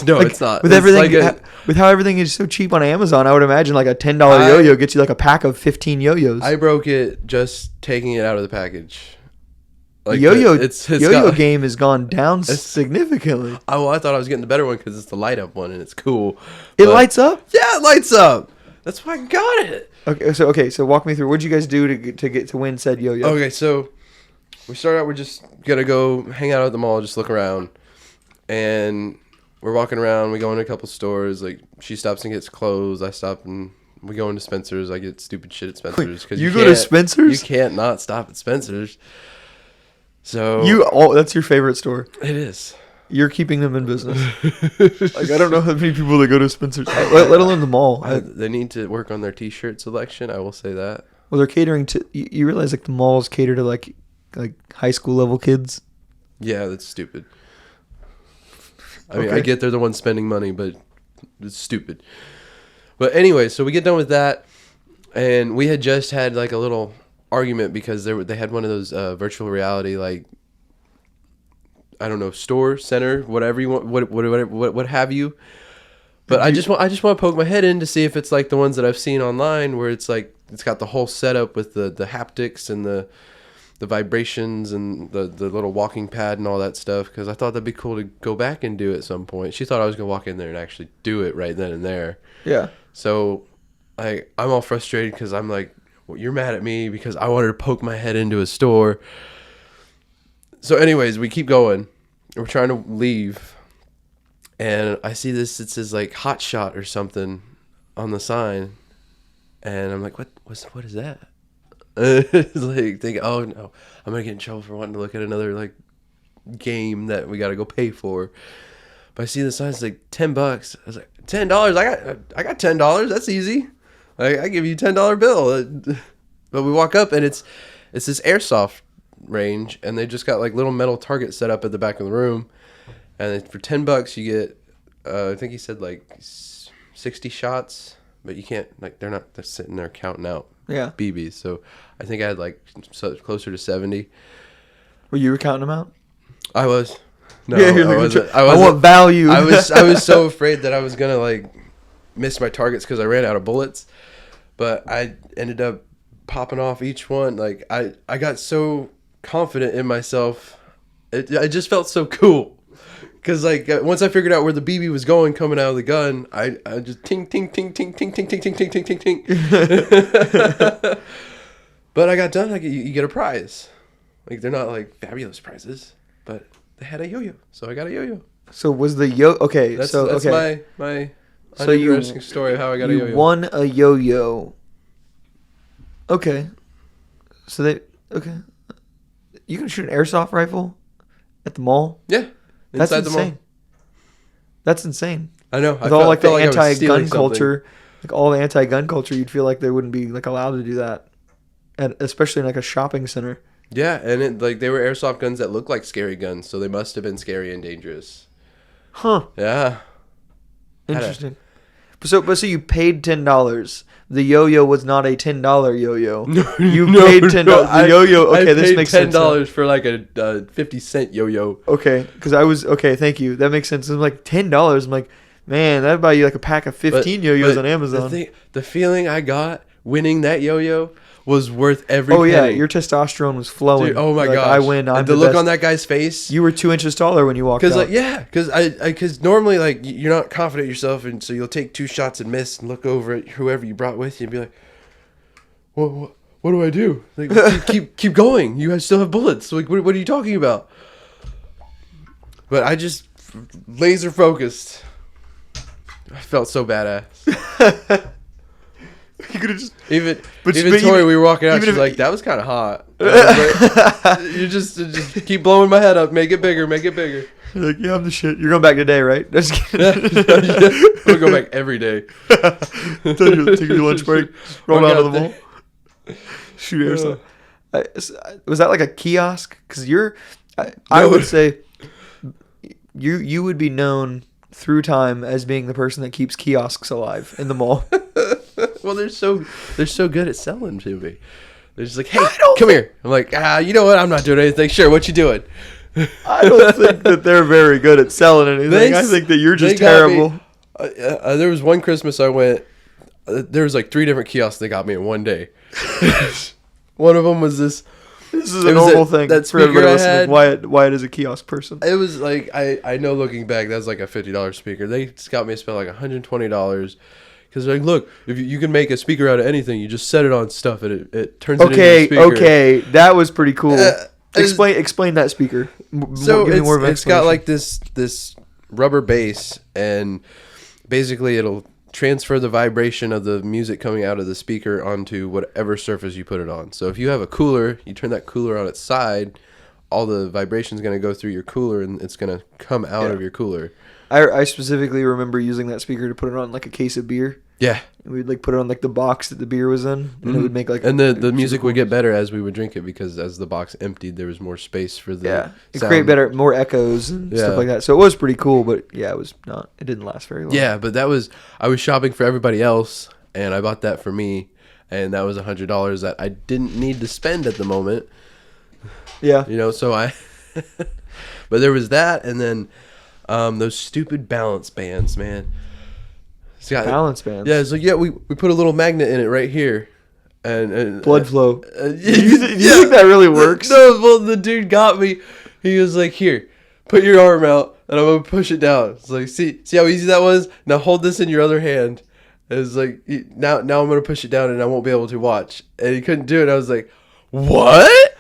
No, like, it's not. With it's everything, like with how everything is so cheap on Amazon, I would imagine like a $10 yo-yo gets you like a pack of 15 yo-yos. I broke it just taking it out of the package. Like yo-yo got, game has gone down significantly. I thought I was getting the better one because it's the light up one and it's cool. It lights up? Yeah, it lights up. That's why I got it. Okay, so walk me through. What'd you guys do to win said yo-yo? Okay, so we start out. We're just gonna go hang out at the mall, just look around, and we're walking around. We go into a couple stores. Like she stops and gets clothes. I stop and we go into Spencer's. I get stupid shit at Spencer's because you go to Spencer's. You can't not stop at Spencer's. So that's your favorite store. It is. You're keeping them in business. Like I don't know how many people that go to Spencer's, let alone the mall. They need to work on their T-shirt selection. I will say that. Well, they're catering to. You realize like the malls cater to like high school level kids. Yeah, that's stupid. I mean, I get they're the ones spending money, but it's stupid. But anyway, so we get done with that, and we had just had like a little argument because they had one of those virtual reality like I don't know store center whatever you want what have you. But I just want to poke my head in to see if it's like the ones that I've seen online where it's like it's got the whole setup with the haptics and the vibrations and the little walking pad and all that stuff, because I thought that'd be cool to go back and do at some point. She thought I was gonna walk in there and actually do it right then and there. Yeah. So I'm all frustrated because I'm like, well, you're mad at me because I wanted to poke my head into a store. So anyways, we keep going. We're trying to leave. And I see this, it says like Hot Shot or something on the sign. And I'm like, what is that? It's like thinking, oh no, I'm going to get in trouble for wanting to look at another like game that we got to go pay for. But I see the sign, it's like $10. I was like, $10? I got $10. That's easy. I give you a $10 bill. But we walk up and it's this airsoft range, and they just got like little metal targets set up at the back of the room. And for $10 you get, I think he said like 60 shots, but you can't, like they're sitting there counting out Yeah. BBs. So I think I had like closer to 70. Were you counting them out? I was. No, Yeah, I wasn't. I want value. I was so afraid that I was gonna like miss my targets because I ran out of bullets. But I ended up popping off each one. Like I got so confident in myself. I just felt so cool. Because, like, once I figured out where the BB was going coming out of the gun, I just ting, ting, ting, ting, ting, ting, ting, ting, ting, ting, ting, ting. But I got done. Like, you get a prize. Like, they're not, like, fabulous prizes. But they had a yo-yo. So I got a yo-yo. So was the yo... Okay, That's okay. my So you- uninteresting story of how I got a yo-yo. You won a yo-yo. Okay. So they... Okay. You can shoot an airsoft rifle at the mall? Yeah. That's Inside the insane. mall. That's insane. I know. With all like the I was anti-gun stealing culture, like all the anti-gun culture, you'd feel like they wouldn't be like allowed to do that, and especially in like a shopping center. Yeah, and they were airsoft guns that looked like scary guns, so they must have been scary and dangerous. Huh. Yeah. Interesting. So you paid $10. The yo-yo was not a $10 yo-yo. You paid $10. The yo-yo. Okay, this makes sense. $10 for like a 50-cent yo-yo. Okay, because I was okay. Thank you. That makes sense. I'm like $10. I'm like, man, that'd buy you like a pack of 15 yo-yos on Amazon. The feeling I got winning that yo-yo was worth every penny. penny. Yeah, your testosterone was flowing. Dude, oh my gosh. I win. I'm and the look on that guy's face. You were 2 inches taller when you walked out. Because normally like you're not confident in yourself, and so you'll take 2 shots and miss and look over at whoever you brought with you and be like, what do I do? Like keep going. You guys still have bullets. Like what are you talking about? But I just laser focused. I felt so badass. You could have just even Tori, we were walking out. She's like, "That was kind of hot." Like, you just keep blowing my head up. Make it bigger. Make it bigger. You're like, yeah, I'm the shit. You're going back today, right? Just kidding. I'm gonna go back every day. Take your lunch break. Roll down to the mall. Shoot airsoft. Was that like a kiosk? Because I would say you would be known through time as being the person that keeps kiosks alive in the mall. Well, they're so good at selling to me. They're just like, hey, come here. I'm like, you know what? I'm not doing anything. Sure, what you doing? I don't think that they're very good at selling anything. I think that you're just terrible. There was one Christmas I went. There was like 3 different kiosks they got me in one day. One of them was this. This is a normal thing that for everybody listening. Wyatt is a kiosk person. It was like I know looking back that was like a $50 speaker. They just got me to spend like $120 because they're like, look, if you can make a speaker out of anything, you just set it on stuff and it turns it into a speaker. Okay, that was pretty cool. Explain that speaker. So it's got like this rubber base, and basically it'll transfer the vibration of the music coming out of the speaker onto whatever surface you put it on. So if you have a cooler, you turn that cooler on its side, all the vibration is going to go through your cooler and it's going to come out of your cooler. I specifically remember using that speaker to put it on like a case of beer. Yeah. And we'd like put it on like the box that the beer was in, and it would make like. And the music would get better as we would drink it, because as the box emptied, there was more space for the it created more echoes and stuff like that. So it was pretty cool, but yeah, it was not. It didn't last very long. Yeah, but I was shopping for everybody else, and I bought that for me, and that was $100 that I didn't need to spend at the moment. Yeah. So but there was that, and then those stupid balance bands, man. Balance bands. Yeah, it's like we put a little magnet in it right here, and blood flow. Do you think that really works? No, well, the dude got me. He was like, "Here, put your arm out, and I'm gonna push it down." It's like, see how easy that was. Now hold this in your other hand. It's like now I'm gonna push it down, and I won't be able to watch. And he couldn't do it. I was like, "What?"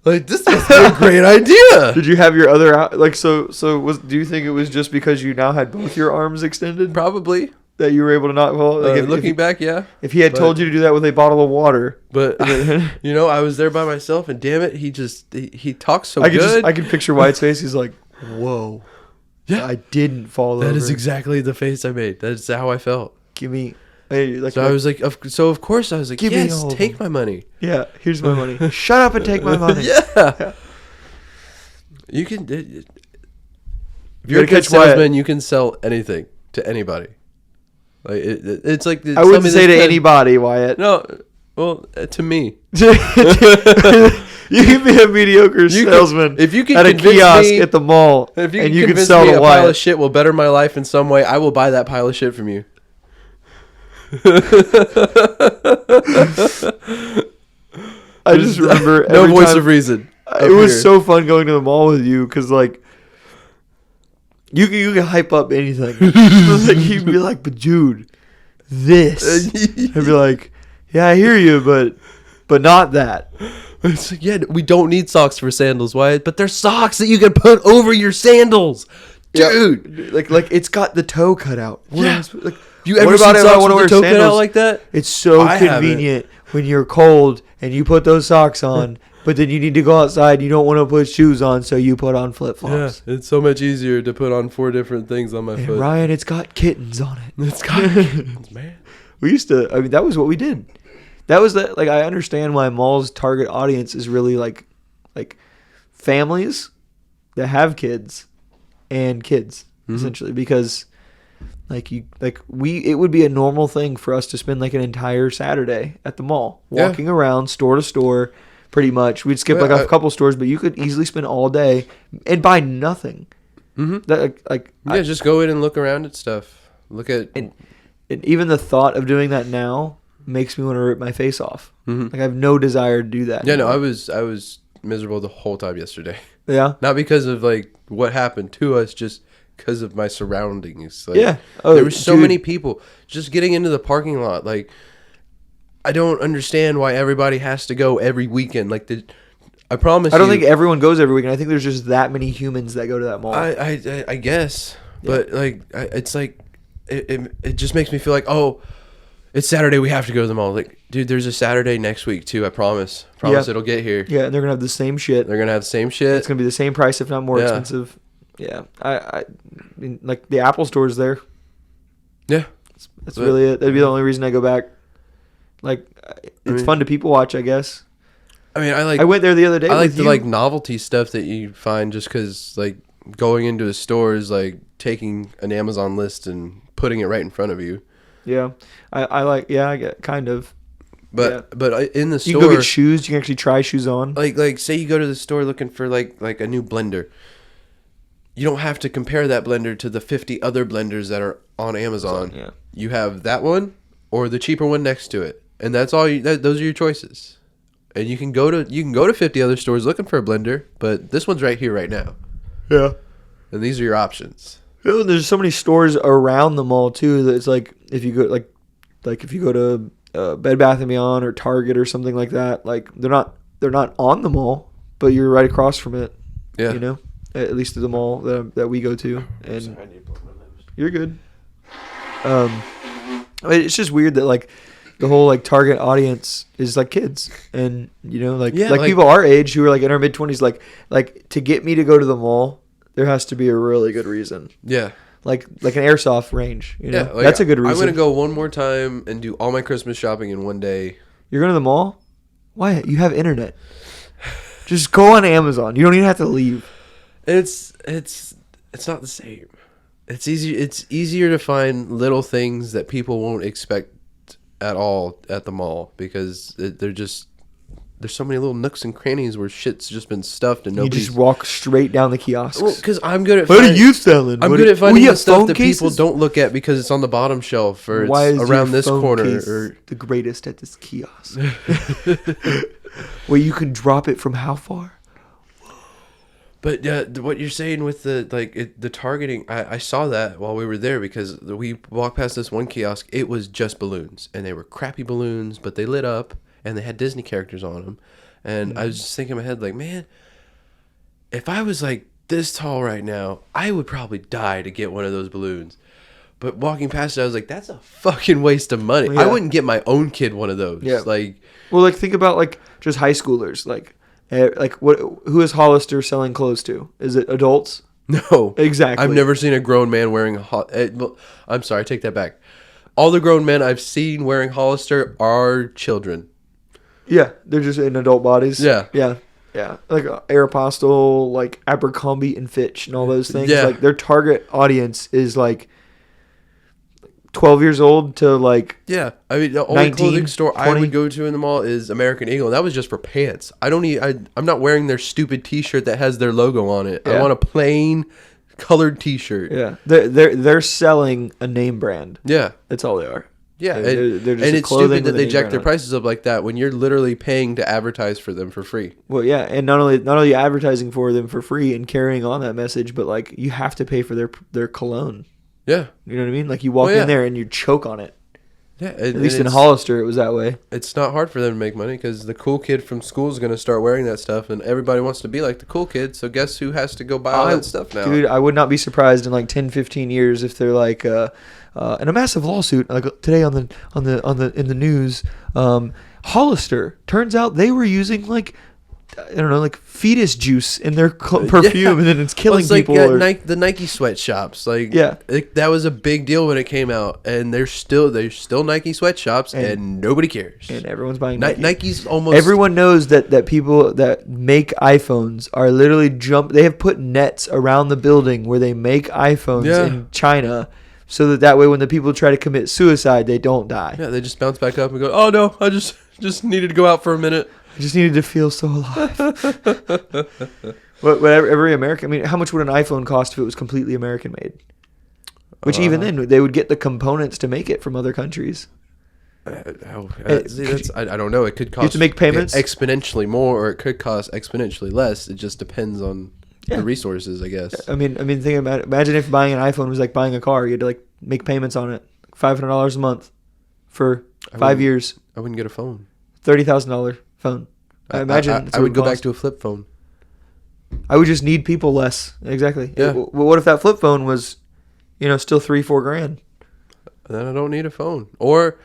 Like, this is a great idea. Did you have your other like so? Do you think it was just because you now had both your arms extended? Probably. That you were able to not fall? Like looking back, yeah. If he had told you to do that with a bottle of water. But, I was there by myself, and damn it, he talks so good. I can picture Wyatt's face. He's like, whoa. Yeah. I didn't fall over. That is exactly the face I made. That's how I felt. Give me... I was like, of course I was like, give yes, me take my money. Yeah, here's my money. Shut up and take my money. Yeah. You can... If you're a good salesman, you can sell anything to anybody. Like it's like I wouldn't say to anybody, Wyatt. No, Well, to me. You can be a mediocre salesman if you can at a kiosk me, at the mall, if you and can you can convince sell me to a pile of Wyatt. shit will better my life in some way, I will buy that pile of shit from you. I just remember no every voice time, of reason. It was so fun going to the mall with you because like you can hype up anything. Like you'd be like, but dude, this. I'd be like, yeah, I hear you, but not that. It's like, yeah, we don't need socks for sandals, Wyatt, but there's socks that you can put over your sandals, dude. Yeah, like it's got the toe cut out. Yeah. Like, You ever seen socks with the toe cut out like that? It's so convenient when you're cold and you put those socks on, but then you need to go outside. You don't want to put shoes on, so you put on flip flops. Yeah, it's so much easier to put on 4 different things on my foot. Ryan, it's got kittens on it. It's got kittens, man. We used to. I mean, that was what we did. That was the like. I understand why mall's target audience is really like families that have kids and kids essentially because. It would be a normal thing for us to spend like an entire Saturday at the mall, walking around store to store, pretty much. We'd skip a couple stores, but you could easily spend all day and buy nothing. Mm-hmm. Just go in and look around at stuff. Look at and even the thought of doing that now makes me want to rip my face off. Mm-hmm. Like I have no desire to do that. Yeah, anymore. No, I was miserable the whole time yesterday. Yeah, not because of like what happened to us, just. Because of my surroundings. Like, there were so many people just getting into the parking lot. Like, I don't understand why everybody has to go every weekend. Like, I promise. I don't think everyone goes every weekend. I think there's just that many humans that go to that mall. I guess, but like, it's like it just makes me feel like, oh, it's Saturday. We have to go to the mall. Like, dude, there's a Saturday next week too. I promise. It'll get here. Yeah, and they're gonna have the same shit. It's gonna be the same price, if not more expensive. Yeah, I mean, like the Apple store's there. Yeah, that's really it. That'd be the only reason I go back. Like, it's fun to people watch, I guess. I mean, I went there the other day. I like the like novelty stuff that you find just because like going into a store is like taking an Amazon list and putting it right in front of you. Yeah, I get kind of. But in the store, you can go get shoes. You can actually try shoes on. Like say you go to the store looking for like a new blender. You don't have to compare that blender to the 50 other blenders that are on Amazon. Yeah. You have that one or the cheaper one next to it, and that's all. Those are your choices. And you can go to 50 other stores looking for a blender, but this one's right here, right now. Yeah. And these are your options. Yeah, there's so many stores around the mall too that it's like if you go like if you go to Bed Bath & Beyond or Target or something like that, like they're not on the mall, but you're right across from it. Yeah. You know. At least to the mall that we go to, and sorry, I need to blow my nose. You're good. It's just weird that like the whole like target audience is like kids, and you know like people our age who are like in our mid-20s, like to get me to go to the mall, there has to be a really good reason. Yeah, like an airsoft range. You know, like, that's a good reason. I'm gonna go one more time and do all my Christmas shopping in one day. You're going to the mall? Why? You have internet. Just go on Amazon. You don't even have to leave. It's not the same. It's easier to find little things that people won't expect at all at the mall because there's so many little nooks and crannies where shit's just been stuffed and nobody. You just walk straight down the kiosks. Well, because I'm good at. What are you selling? I'm good at finding the stuff that people don't look at because it's on the bottom shelf or it's around this corner. Or the greatest at this kiosk, where you can drop it from how far? But what you're saying with the targeting, I saw that while we were there because we walked past this one kiosk. It was just balloons, and they were crappy balloons, but they lit up, and they had Disney characters on them. And I was just thinking in my head, like, man, if I was like this tall right now, I would probably die to get one of those balloons. But walking past it, I was like, that's a fucking waste of money. Yeah. I wouldn't get my own kid one of those. Yeah. Well, think about like just high schoolers, who is Hollister selling clothes to? Is it adults? No. Exactly. I've never seen a grown man wearing I'm sorry, take that back. All the grown men I've seen wearing Hollister are children. Yeah, they're just in adult bodies. Yeah. Yeah. Yeah. Like Aeropostale, like Abercrombie and Fitch and all those things. Yeah. Like their target audience is like 12 years old to like Yeah, I mean the only 19, clothing store I 20. would go to in the mall is American Eagle, and that was just for pants. I don't need. I'm not wearing their stupid T-shirt that has their logo on it. I Yeah. want a plain colored T-shirt. Yeah, they're selling a name brand. Yeah, That's all they are. yeah, They're just and a it's clothing stupid that with a they name jack brand their on it. prices up like that when you're literally paying to advertise for them for free. Well, yeah, and not only advertising for them for free and carrying on that message, but like you have to pay for their cologne. Yeah, You know what I mean? Like you walk yeah. in there and you choke on it. yeah. At least in Hollister, it was that way. It's not hard for them to make money because the cool kid from school is going to start wearing that stuff, and everybody wants to be like the cool kid. So guess who has to go buy all that stuff now? Dude, I would not be surprised in like 10, 15 years if they're like in a massive lawsuit like today in the news. Hollister, turns out they were using like I don't know, like fetus juice in their perfume, and then it's killing people. Like the Nike sweatshops, like Yeah. that was a big deal when it came out, and there's still Nike sweatshops, and nobody cares. And everyone's buying Nike. Nike's almost Everyone knows that people that make iPhones are literally They have put nets around the building where they make iPhones in China, so that way when the people try to commit suicide, they don't die. Yeah, they just bounce back up and go, oh no, I just needed to go out for a minute. I just needed to feel so alive. Whatever, every American. I mean, how much would an iPhone cost if it was completely American made? Which even then, they would get the components to make it from other countries. I don't know. It could cost You have to make payments exponentially more, or it could cost exponentially less. It just depends on the resources, I guess. I mean, think about it. Imagine if buying an iPhone was like buying a car. You had to like make payments on it, $500 a month for 5 years. I wouldn't get a phone. $30,000 phone. I imagine I would go back to a flip phone. I would just need people less. Exactly. Yeah. Well, what if that flip phone was, still $3-4 grand? Then I don't need a phone. Or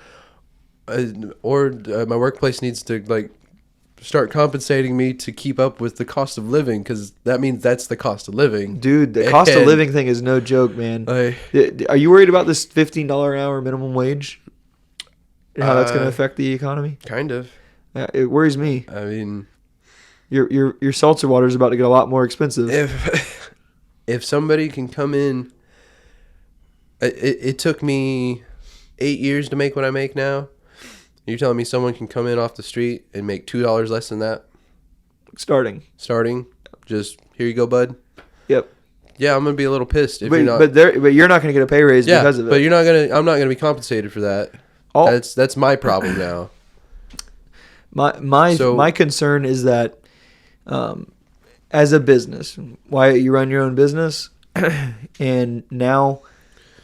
my workplace needs to like start compensating me to keep up with the cost of living, because that means that's the cost of living. Dude, the cost of living thing is no joke, man. Are you worried about this $15 an hour minimum wage? And how that's going to affect the economy? Kind of. It worries me. I mean, your seltzer water is about to get a lot more expensive. If somebody can come in, it took me 8 years to make what I make now. You're telling me someone can come in off the street and make $2 less than that? Starting. Just here you go, bud. Yep. Yeah, I'm gonna be a little pissed if but, you're not. But you're not gonna get a pay raise because of it. But you're not gonna. I'm not gonna be compensated for that. That's my problem now. My concern is that, as a business, Wyatt, you run your own business, and now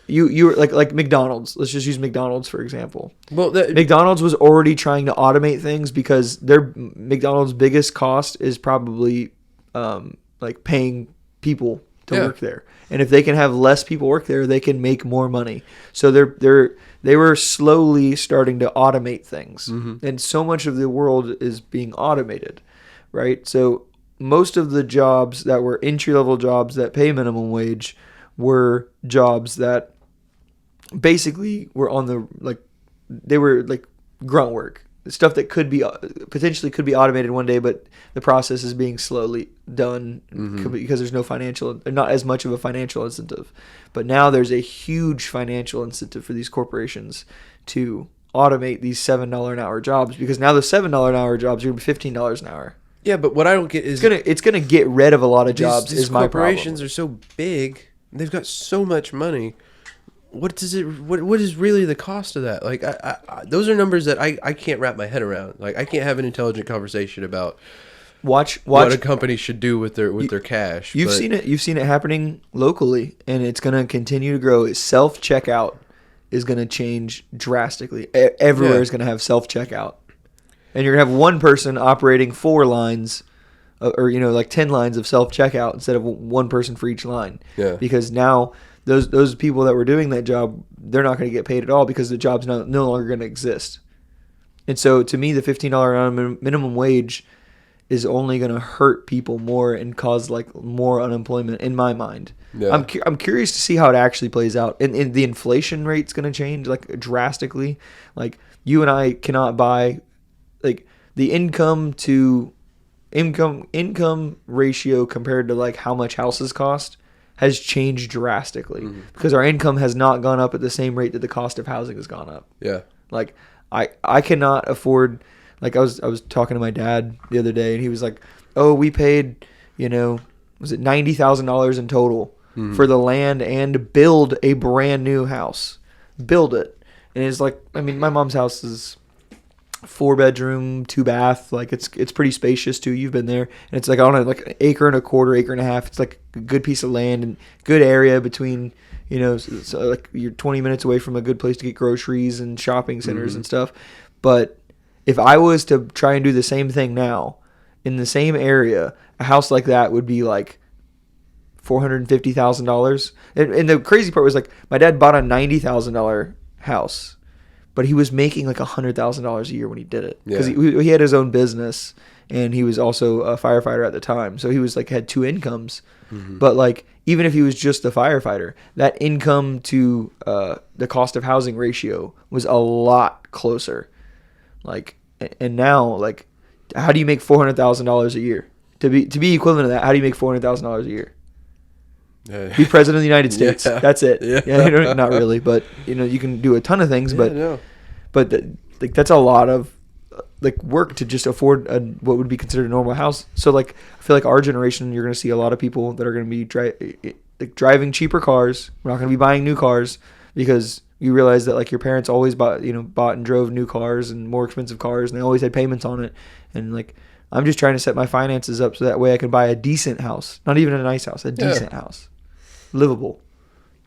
you like McDonald's. Let's just use McDonald's for example. Well, McDonald's was already trying to automate things because McDonald's biggest cost is probably like paying people to work there. And if they can have less people work there, they can make more money. So they were slowly starting to automate things. Mm-hmm. And so much of the world is being automated, right? So most of the jobs that were entry-level jobs that pay minimum wage were jobs that basically were on the, like, they were like grunt work. Stuff that potentially could be automated one day, but the process is being slowly done because there's not as much of a financial incentive. But now there's a huge financial incentive for these corporations to automate these $7 an hour jobs, because now the $7 an hour jobs are going to be $15 an hour. Yeah, but what I don't get is it's gonna get rid of a lot of jobs. These is my problem. corporations are so big; they've got so much money. What is really the cost of that? Like, I those are numbers that I can't wrap my head around. Like, I can't have an intelligent conversation about what a company should do with their cash. You've seen it happening locally, and it's going to continue to grow. Self-checkout is going to change drastically. Everywhere is going to have self-checkout, and you're going to have one person operating 4 lines, or like 10 lines of self-checkout instead of one person for each line. Yeah, because now those people that were doing that job, they're not going to get paid at all because the job's no longer going to exist. And so to me, the $15 minimum wage is only going to hurt people more and cause like more unemployment in my mind. Yeah. I'm curious to see how it actually plays out. And the inflation rate's going to change like drastically. Like you and I cannot buy, like the income ratio compared to like how much houses cost has changed drastically because our income has not gone up at the same rate that the cost of housing has gone up. Yeah. Like I cannot afford, like I was talking to my dad the other day and he was like, "Oh, we paid, was it $90,000 in total for the land and to build a brand new house. Build it." And it's like, I mean, my mom's house is 4-bedroom, 2-bath. Like it's pretty spacious too. You've been there, and it's like on an acre and a quarter, acre and a half. It's like a good piece of land and good area between, so like you're 20 minutes away from a good place to get groceries and shopping centers and stuff. But if I was to try and do the same thing now in the same area, a house like that would be like $450,000. And the crazy part was like my dad bought a $90,000 house, but he was making like $100,000 a year when he did it because he had his own business and he was also a firefighter at the time. So he was like had two incomes. But like even if he was just a firefighter, that income to the cost of housing ratio was a lot closer. Like, and now like, how do you make $400,000 a year to be equivalent to that? How do you make $400,000 a year? Be president of the United States. Yeah. That's it. Yeah, not really, but you can do a ton of things. But that's a lot of like work to just afford what would be considered a normal house. So like I feel like our generation, you're going to see a lot of people that are going to be driving cheaper cars. We're not going to be buying new cars because you realize that like your parents always bought and drove new cars and more expensive cars, and they always had payments on it. And like I'm just trying to set my finances up so that way I can buy a decent house, not even a nice house, a decent house, livable.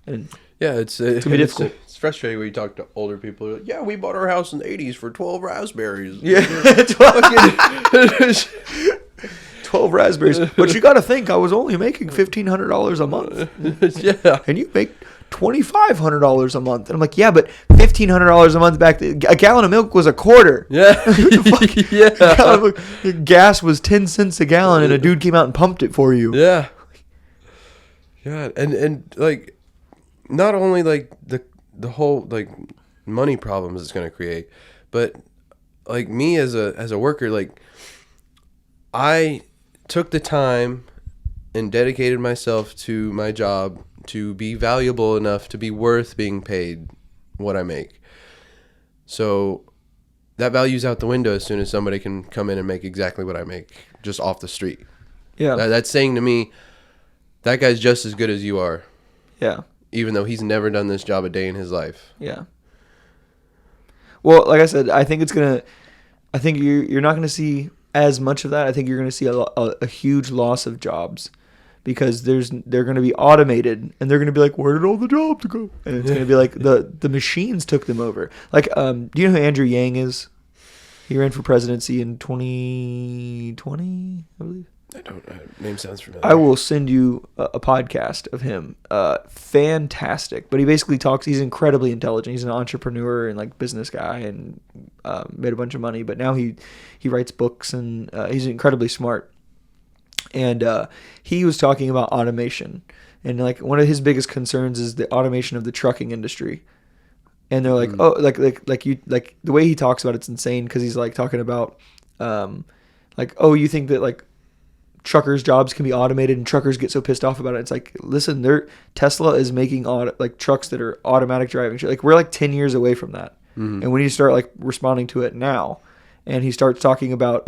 And it's gonna be difficult. It's frustrating when you talk to older people. They're like, yeah, we bought our house in the 80s for 12 raspberries. Yeah, 12 raspberries. But you got to think, I was only making $1,500 a month. Yeah, and you make $2,500 a month. And I'm like, yeah, but $1,500 a month back then, a gallon of milk was a quarter. Yeah, Gas was 10 cents a gallon, and a dude came out and pumped it for you. Yeah. God, and like, not only like the whole like money problems it's going to create, but like me as a worker, like I took the time and dedicated myself to my job to be valuable enough to be worth being paid what I make. So that value's out the window as soon as somebody can come in and make exactly what I make just off the street. Yeah. That's saying to me, that guy's just as good as you are. Yeah. Even though he's never done this job a day in his life. Yeah. Well, like I said, I think you're not going to see as much of that. I think you're going to see a huge loss of jobs because they're going to be automated and they're going to be like, where did all the jobs go? And it's going to be like the machines took them over. Like, do you know who Andrew Yang is? He ran for presidency in 2020, I believe. I don't. Name sounds familiar. I will send you a podcast of him. Fantastic. But he basically talks. He's incredibly intelligent. He's an entrepreneur and like business guy and made a bunch of money. But now he writes books and he's incredibly smart. And he was talking about automation. And like one of his biggest concerns is the automation of the trucking industry. And they're like, oh, like the way he talks about it's insane because he's like talking about like, oh, you think that like truckers' jobs can be automated and truckers get so pissed off about it. It's like, listen, Tesla is making like trucks that are automatic driving. Like we're like 10 years away from that. And we need to start like responding to it now. And he starts talking about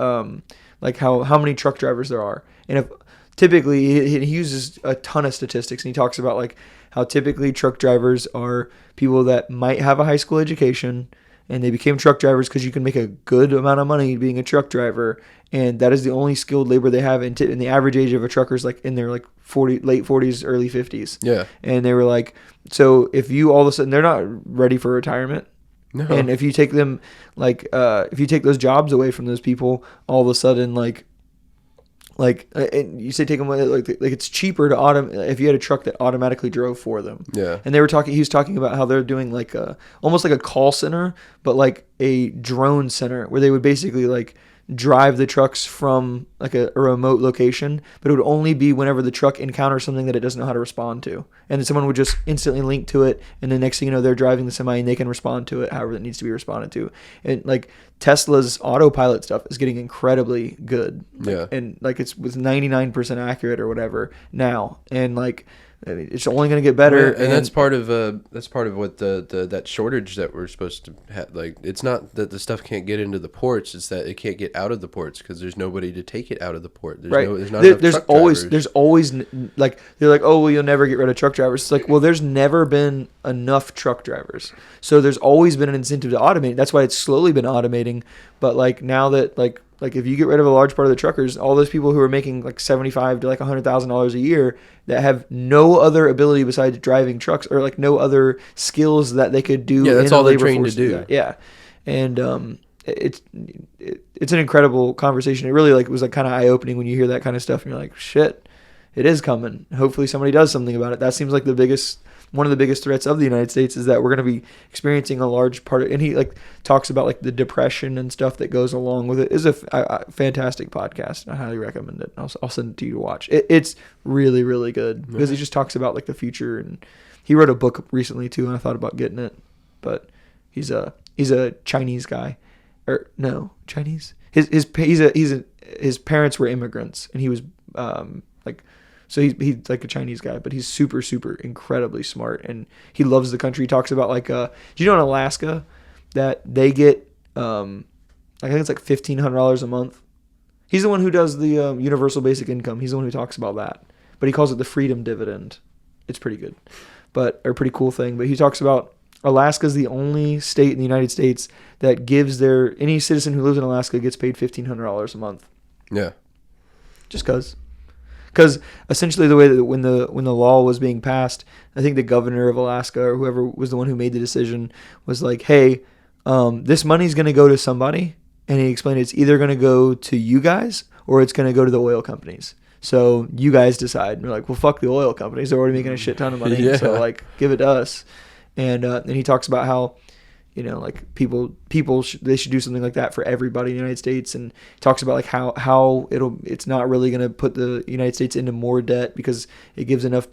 like how many truck drivers there are. And if typically he uses a ton of statistics and he talks about like how typically truck drivers are people that might have a high school education and they became truck drivers because you can make a good amount of money being a truck driver. And that is the only skilled labor they have. And the average age of a trucker is like in their like late 40s, early 50s. Yeah. And they were like, so if you all of a sudden, they're not ready for retirement. No. And if you take them, like, if you take those jobs away from those people, all of a sudden, and you say take them away, like it's cheaper to if you had a truck that automatically drove for them. Yeah. And he was talking about how they're doing like almost like a call center, but like a drone center where they would basically like drive the trucks from like a remote location, but it would only be whenever the truck encounters something that it doesn't know how to respond to. And then someone would just instantly link to it. And the next thing you know, they're driving the semi and they can respond to it however it needs to be responded to. And like Tesla's autopilot stuff is getting incredibly good. Yeah. And like it's 99% accurate or whatever now. And like I mean, it's only going to get better. And that's part of what that shortage that we're supposed to have. Like, it's not that the stuff can't get into the ports; it's that it can't get out of the ports because there's nobody to take it out of the port. There's not enough truck drivers. There's always like they're like, oh well, you'll never get rid of truck drivers. It's like, well, there's never been enough truck drivers, so there's always been an incentive to automate. That's why it's slowly been automating. But like now that like if you get rid of a large part of the truckers, all those people who are making like $75,000 to like $100,000 a year that have no other ability besides driving trucks or like no other skills that they could do. Yeah, that's all they're trained to do. Yeah, and it's an incredible conversation. It really like was like kind of eye opening when you hear that kind of stuff and you're like, shit, it is coming. Hopefully somebody does something about it. That seems like one of the biggest threats of the United States is that we're going to be experiencing a large part of, and he like talks about like the depression and stuff that goes along with it. It's a fantastic podcast. I highly recommend it. I'll send it to you to watch. It's really, really good because he just talks about like the future, and he wrote a book recently too, and I thought about getting it, but he's a Chinese guy, or no, Chinese. His parents were immigrants, and he was so he's like a Chinese guy, but he's super, super incredibly smart, and he loves the country. He talks about like, do you know in Alaska that they get, I think it's like $1,500 a month. He's the one who does the universal basic income. He's the one who talks about that, but he calls it the freedom dividend. It's pretty good, but a pretty cool thing. But he talks about Alaska's the only state in the United States that gives any citizen who lives in Alaska gets paid $1,500 a month. Yeah, just because. Because essentially the way that when the law was being passed, I think the governor of Alaska or whoever was the one who made the decision was like, hey, this money's going to go to somebody. And he explained it's either going to go to you guys or it's going to go to the oil companies. So you guys decide. And we're like, well, fuck the oil companies. They're already making a shit ton of money. Yeah. So like, give it to us. And he talks about how, you know, like people they should do something like that for everybody in the United States, and talks about like how it's not really going to put the United States into more debt because it gives enough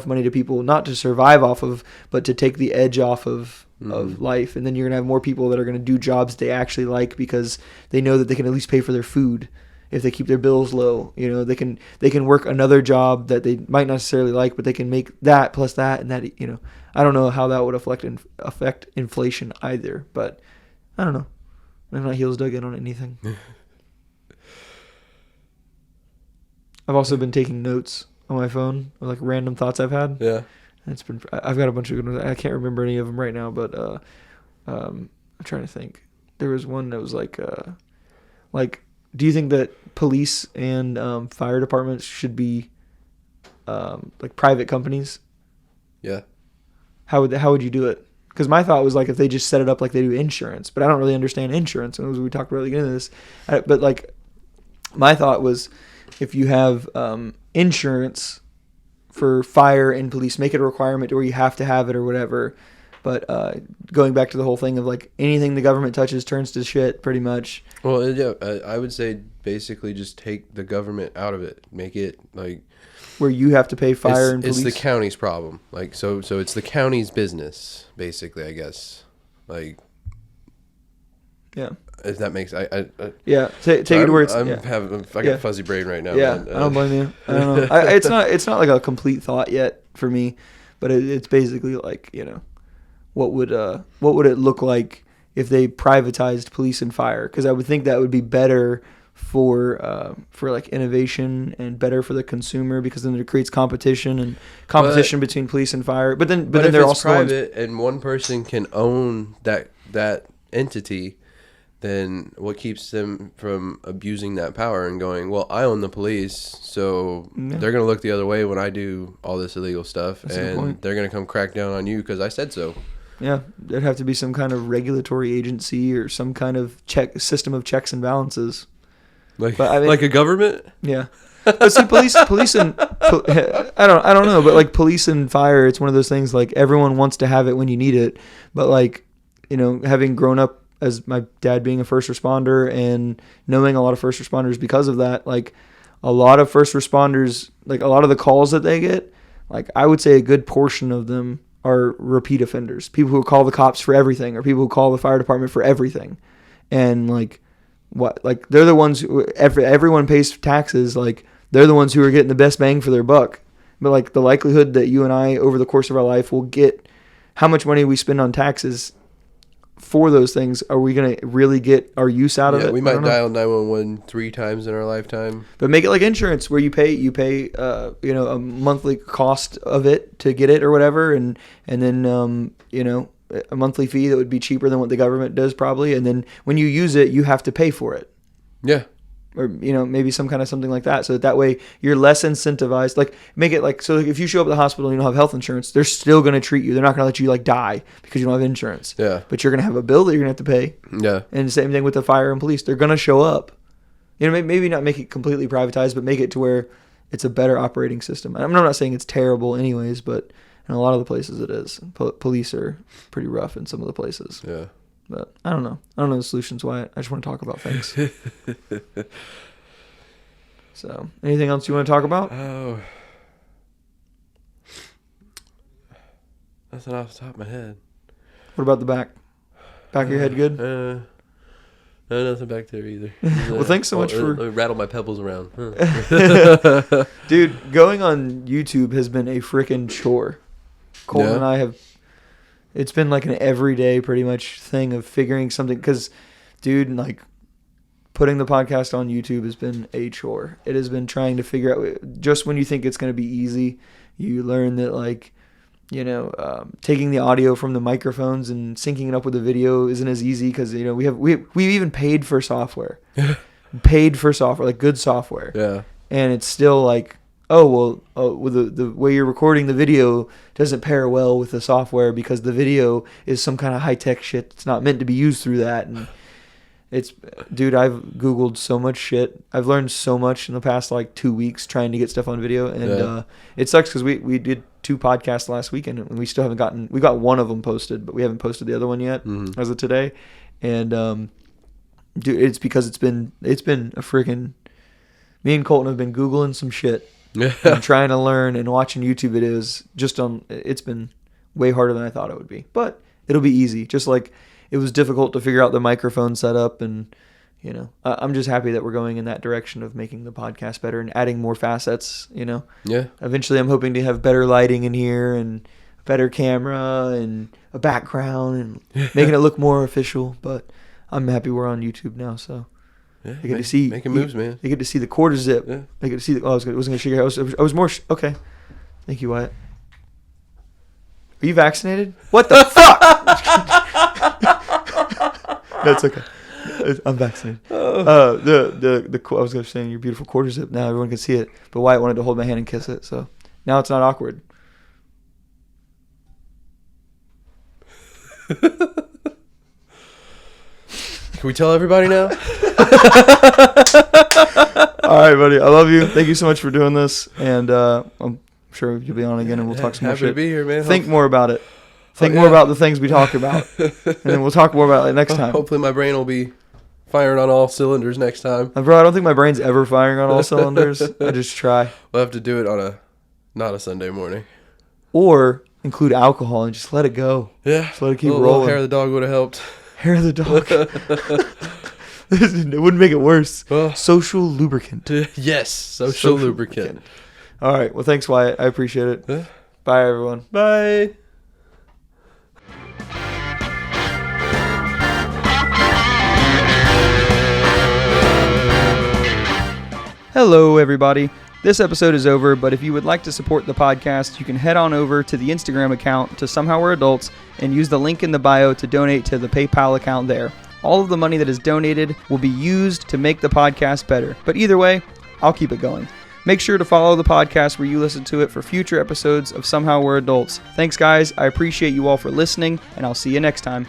money to people not to survive off of, but to take the edge off of life. And then you're going to have more people that are going to do jobs they actually like because they know that they can at least pay for their food if they keep their bills low. You know, they can work another job that they might not necessarily like, but they can make that plus that and that. You know, I don't know how that would affect inflation either, but I don't know. I'm not heels dug in on anything. I've also been taking notes on my phone of like random thoughts I've had. Yeah, I've got a bunch of good ones. I can't remember any of them right now, but I'm trying to think. There was one that was like, do you think that police and fire departments should be like private companies? Yeah. How would you do it? Because my thought was like if they just set it up like they do insurance, but I don't really understand insurance. And as we talked about at the beginning of this, but like my thought was if you have insurance for fire and police, make it a requirement where you have to have it or whatever. But going back to the whole thing of like anything the government touches turns to shit pretty much. Well, yeah, I would say basically just take the government out of it. Make it like where you have to pay fire and police. It's the county's problem. Like so it's the county's business basically, I guess. Like yeah. If that makes I yeah, take it where it's. I got a fuzzy brain right now. Yeah, man. I don't blame you. I don't know. It's not like a complete thought yet for me, but it's basically like, you know, what would it look like if they privatized police and fire? Because I would think that would be better for like innovation and better for the consumer, because then it creates competition between police and fire. But then if they're it's also private and one person can own that entity. Then what keeps them from abusing that power and going, well, I own the police, so they're going to look the other way when I do all this illegal stuff, and they're going to come crack down on you because I said so. Yeah, there'd have to be some kind of regulatory agency or some kind of system of checks and balances. Like a government? Yeah. But see, police and I don't know, but like police and fire, it's one of those things like everyone wants to have it when you need it, but like, you know, having grown up as my dad being a first responder and knowing a lot of first responders because of that, like a lot of first responders, like a lot of the calls that they get, like I would say a good portion of them are repeat offenders, people who call the cops for everything or people who call the fire department for everything. And like they're the ones who everyone pays taxes. Like they're the ones who are getting the best bang for their buck. But like the likelihood that you and I over the course of our life will get how much money we spend on taxes for those things, are we going to really get our use out of it? We might dial 911 3 times in our lifetime. But make it like insurance where you pay a monthly cost of it to get it or whatever, and then a monthly fee that would be cheaper than what the government does probably, and then when you use it you have to pay for it. Yeah. Or maybe something like that, so that way you're less incentivized. Like make it like, so like if you show up at the hospital and you don't have health insurance, they're still going to treat you. They're not going to let you like die because you don't have insurance. Yeah. But you're going to have a bill that you're going to have to pay. Yeah. And the same thing with the fire and police. They're going to show up. Maybe not make it completely privatized, but make it to where it's a better operating system. I'm not saying it's terrible anyways, but in a lot of the places it is. Police are pretty rough in some of the places. Yeah. But I don't know. I don't know the solutions, Wyatt. I just want to talk about things. So, anything else you want to talk about? Oh. Nothing off the top of my head. What about the back? Back of your head good? No, nothing back there either. Well, thanks so much for... rattle my pebbles around. Dude, going on YouTube has been a freaking chore. Colton and I have... It's been like an everyday pretty much thing of figuring something. Because, dude, like... Putting the podcast on YouTube has been a chore. It has been trying to figure out, just when you think it's going to be easy, you learn that like, taking the audio from the microphones and syncing it up with the video isn't as easy because, we've even paid for software. Like good software. Yeah. And it's still like, with the way you're recording the video doesn't pair well with the software because the video is some kind of high-tech shit. It's not meant to be used through that. And dude, I've Googled so much shit. I've learned so much in the past like 2 weeks trying to get stuff on video. And it sucks because we did 2 podcasts last weekend and we still haven't we got one of them posted, but we haven't posted the other one yet as of today. And dude, it's because it's been a freaking... Me and Colton have been Googling some shit and trying to learn and watching YouTube videos it's been way harder than I thought it would be. But it'll be easy. Just like... It was difficult to figure out the microphone setup, and I'm just happy that we're going in that direction of making the podcast better and adding more facets. Yeah. Eventually, I'm hoping to have better lighting in here and a better camera and a background and making it look more official. But I'm happy we're on YouTube now, so yeah, you get to see making moves, man. You get to see the quarter zip. Yeah. I get to see. I wasn't going to shake your hand. I was more. Okay. Thank you, Wyatt. Are you vaccinated? What the fuck? That's okay. I'm vaccinated. I was going to say your beautiful quarter zip. Now everyone can see it. But Wyatt wanted to hold my hand and kiss it, so now it's not awkward. Can we tell everybody now? All right, buddy. I love you. Thank you so much for doing this, and I'm sure you'll be on again, and we'll talk some more shit. Happy to be here, man. Think more about it. Think more about the things we talk about, and then we'll talk more about it next time. Hopefully my brain will be firing on all cylinders next time. Bro, I don't think my brain's ever firing on all cylinders. I just try. We'll have to do it on not a Sunday morning. Or include alcohol and just let it go. Yeah. Just let it keep rolling. rolling. Hair of the dog would have helped. Hair of the dog. It wouldn't make it worse. Social lubricant. Yes, social lubricant. All right. Well, thanks, Wyatt. I appreciate it. Bye, everyone. Bye. Hello, everybody. This episode is over, but if you would like to support the podcast, you can head on over to the Instagram account to Somehow We're Adults and use the link in the bio to donate to the PayPal account there. All of the money that is donated will be used to make the podcast better. But either way, I'll keep it going. Make sure to follow the podcast where you listen to it for future episodes of Somehow We're Adults. Thanks, guys. I appreciate you all for listening, and I'll see you next time.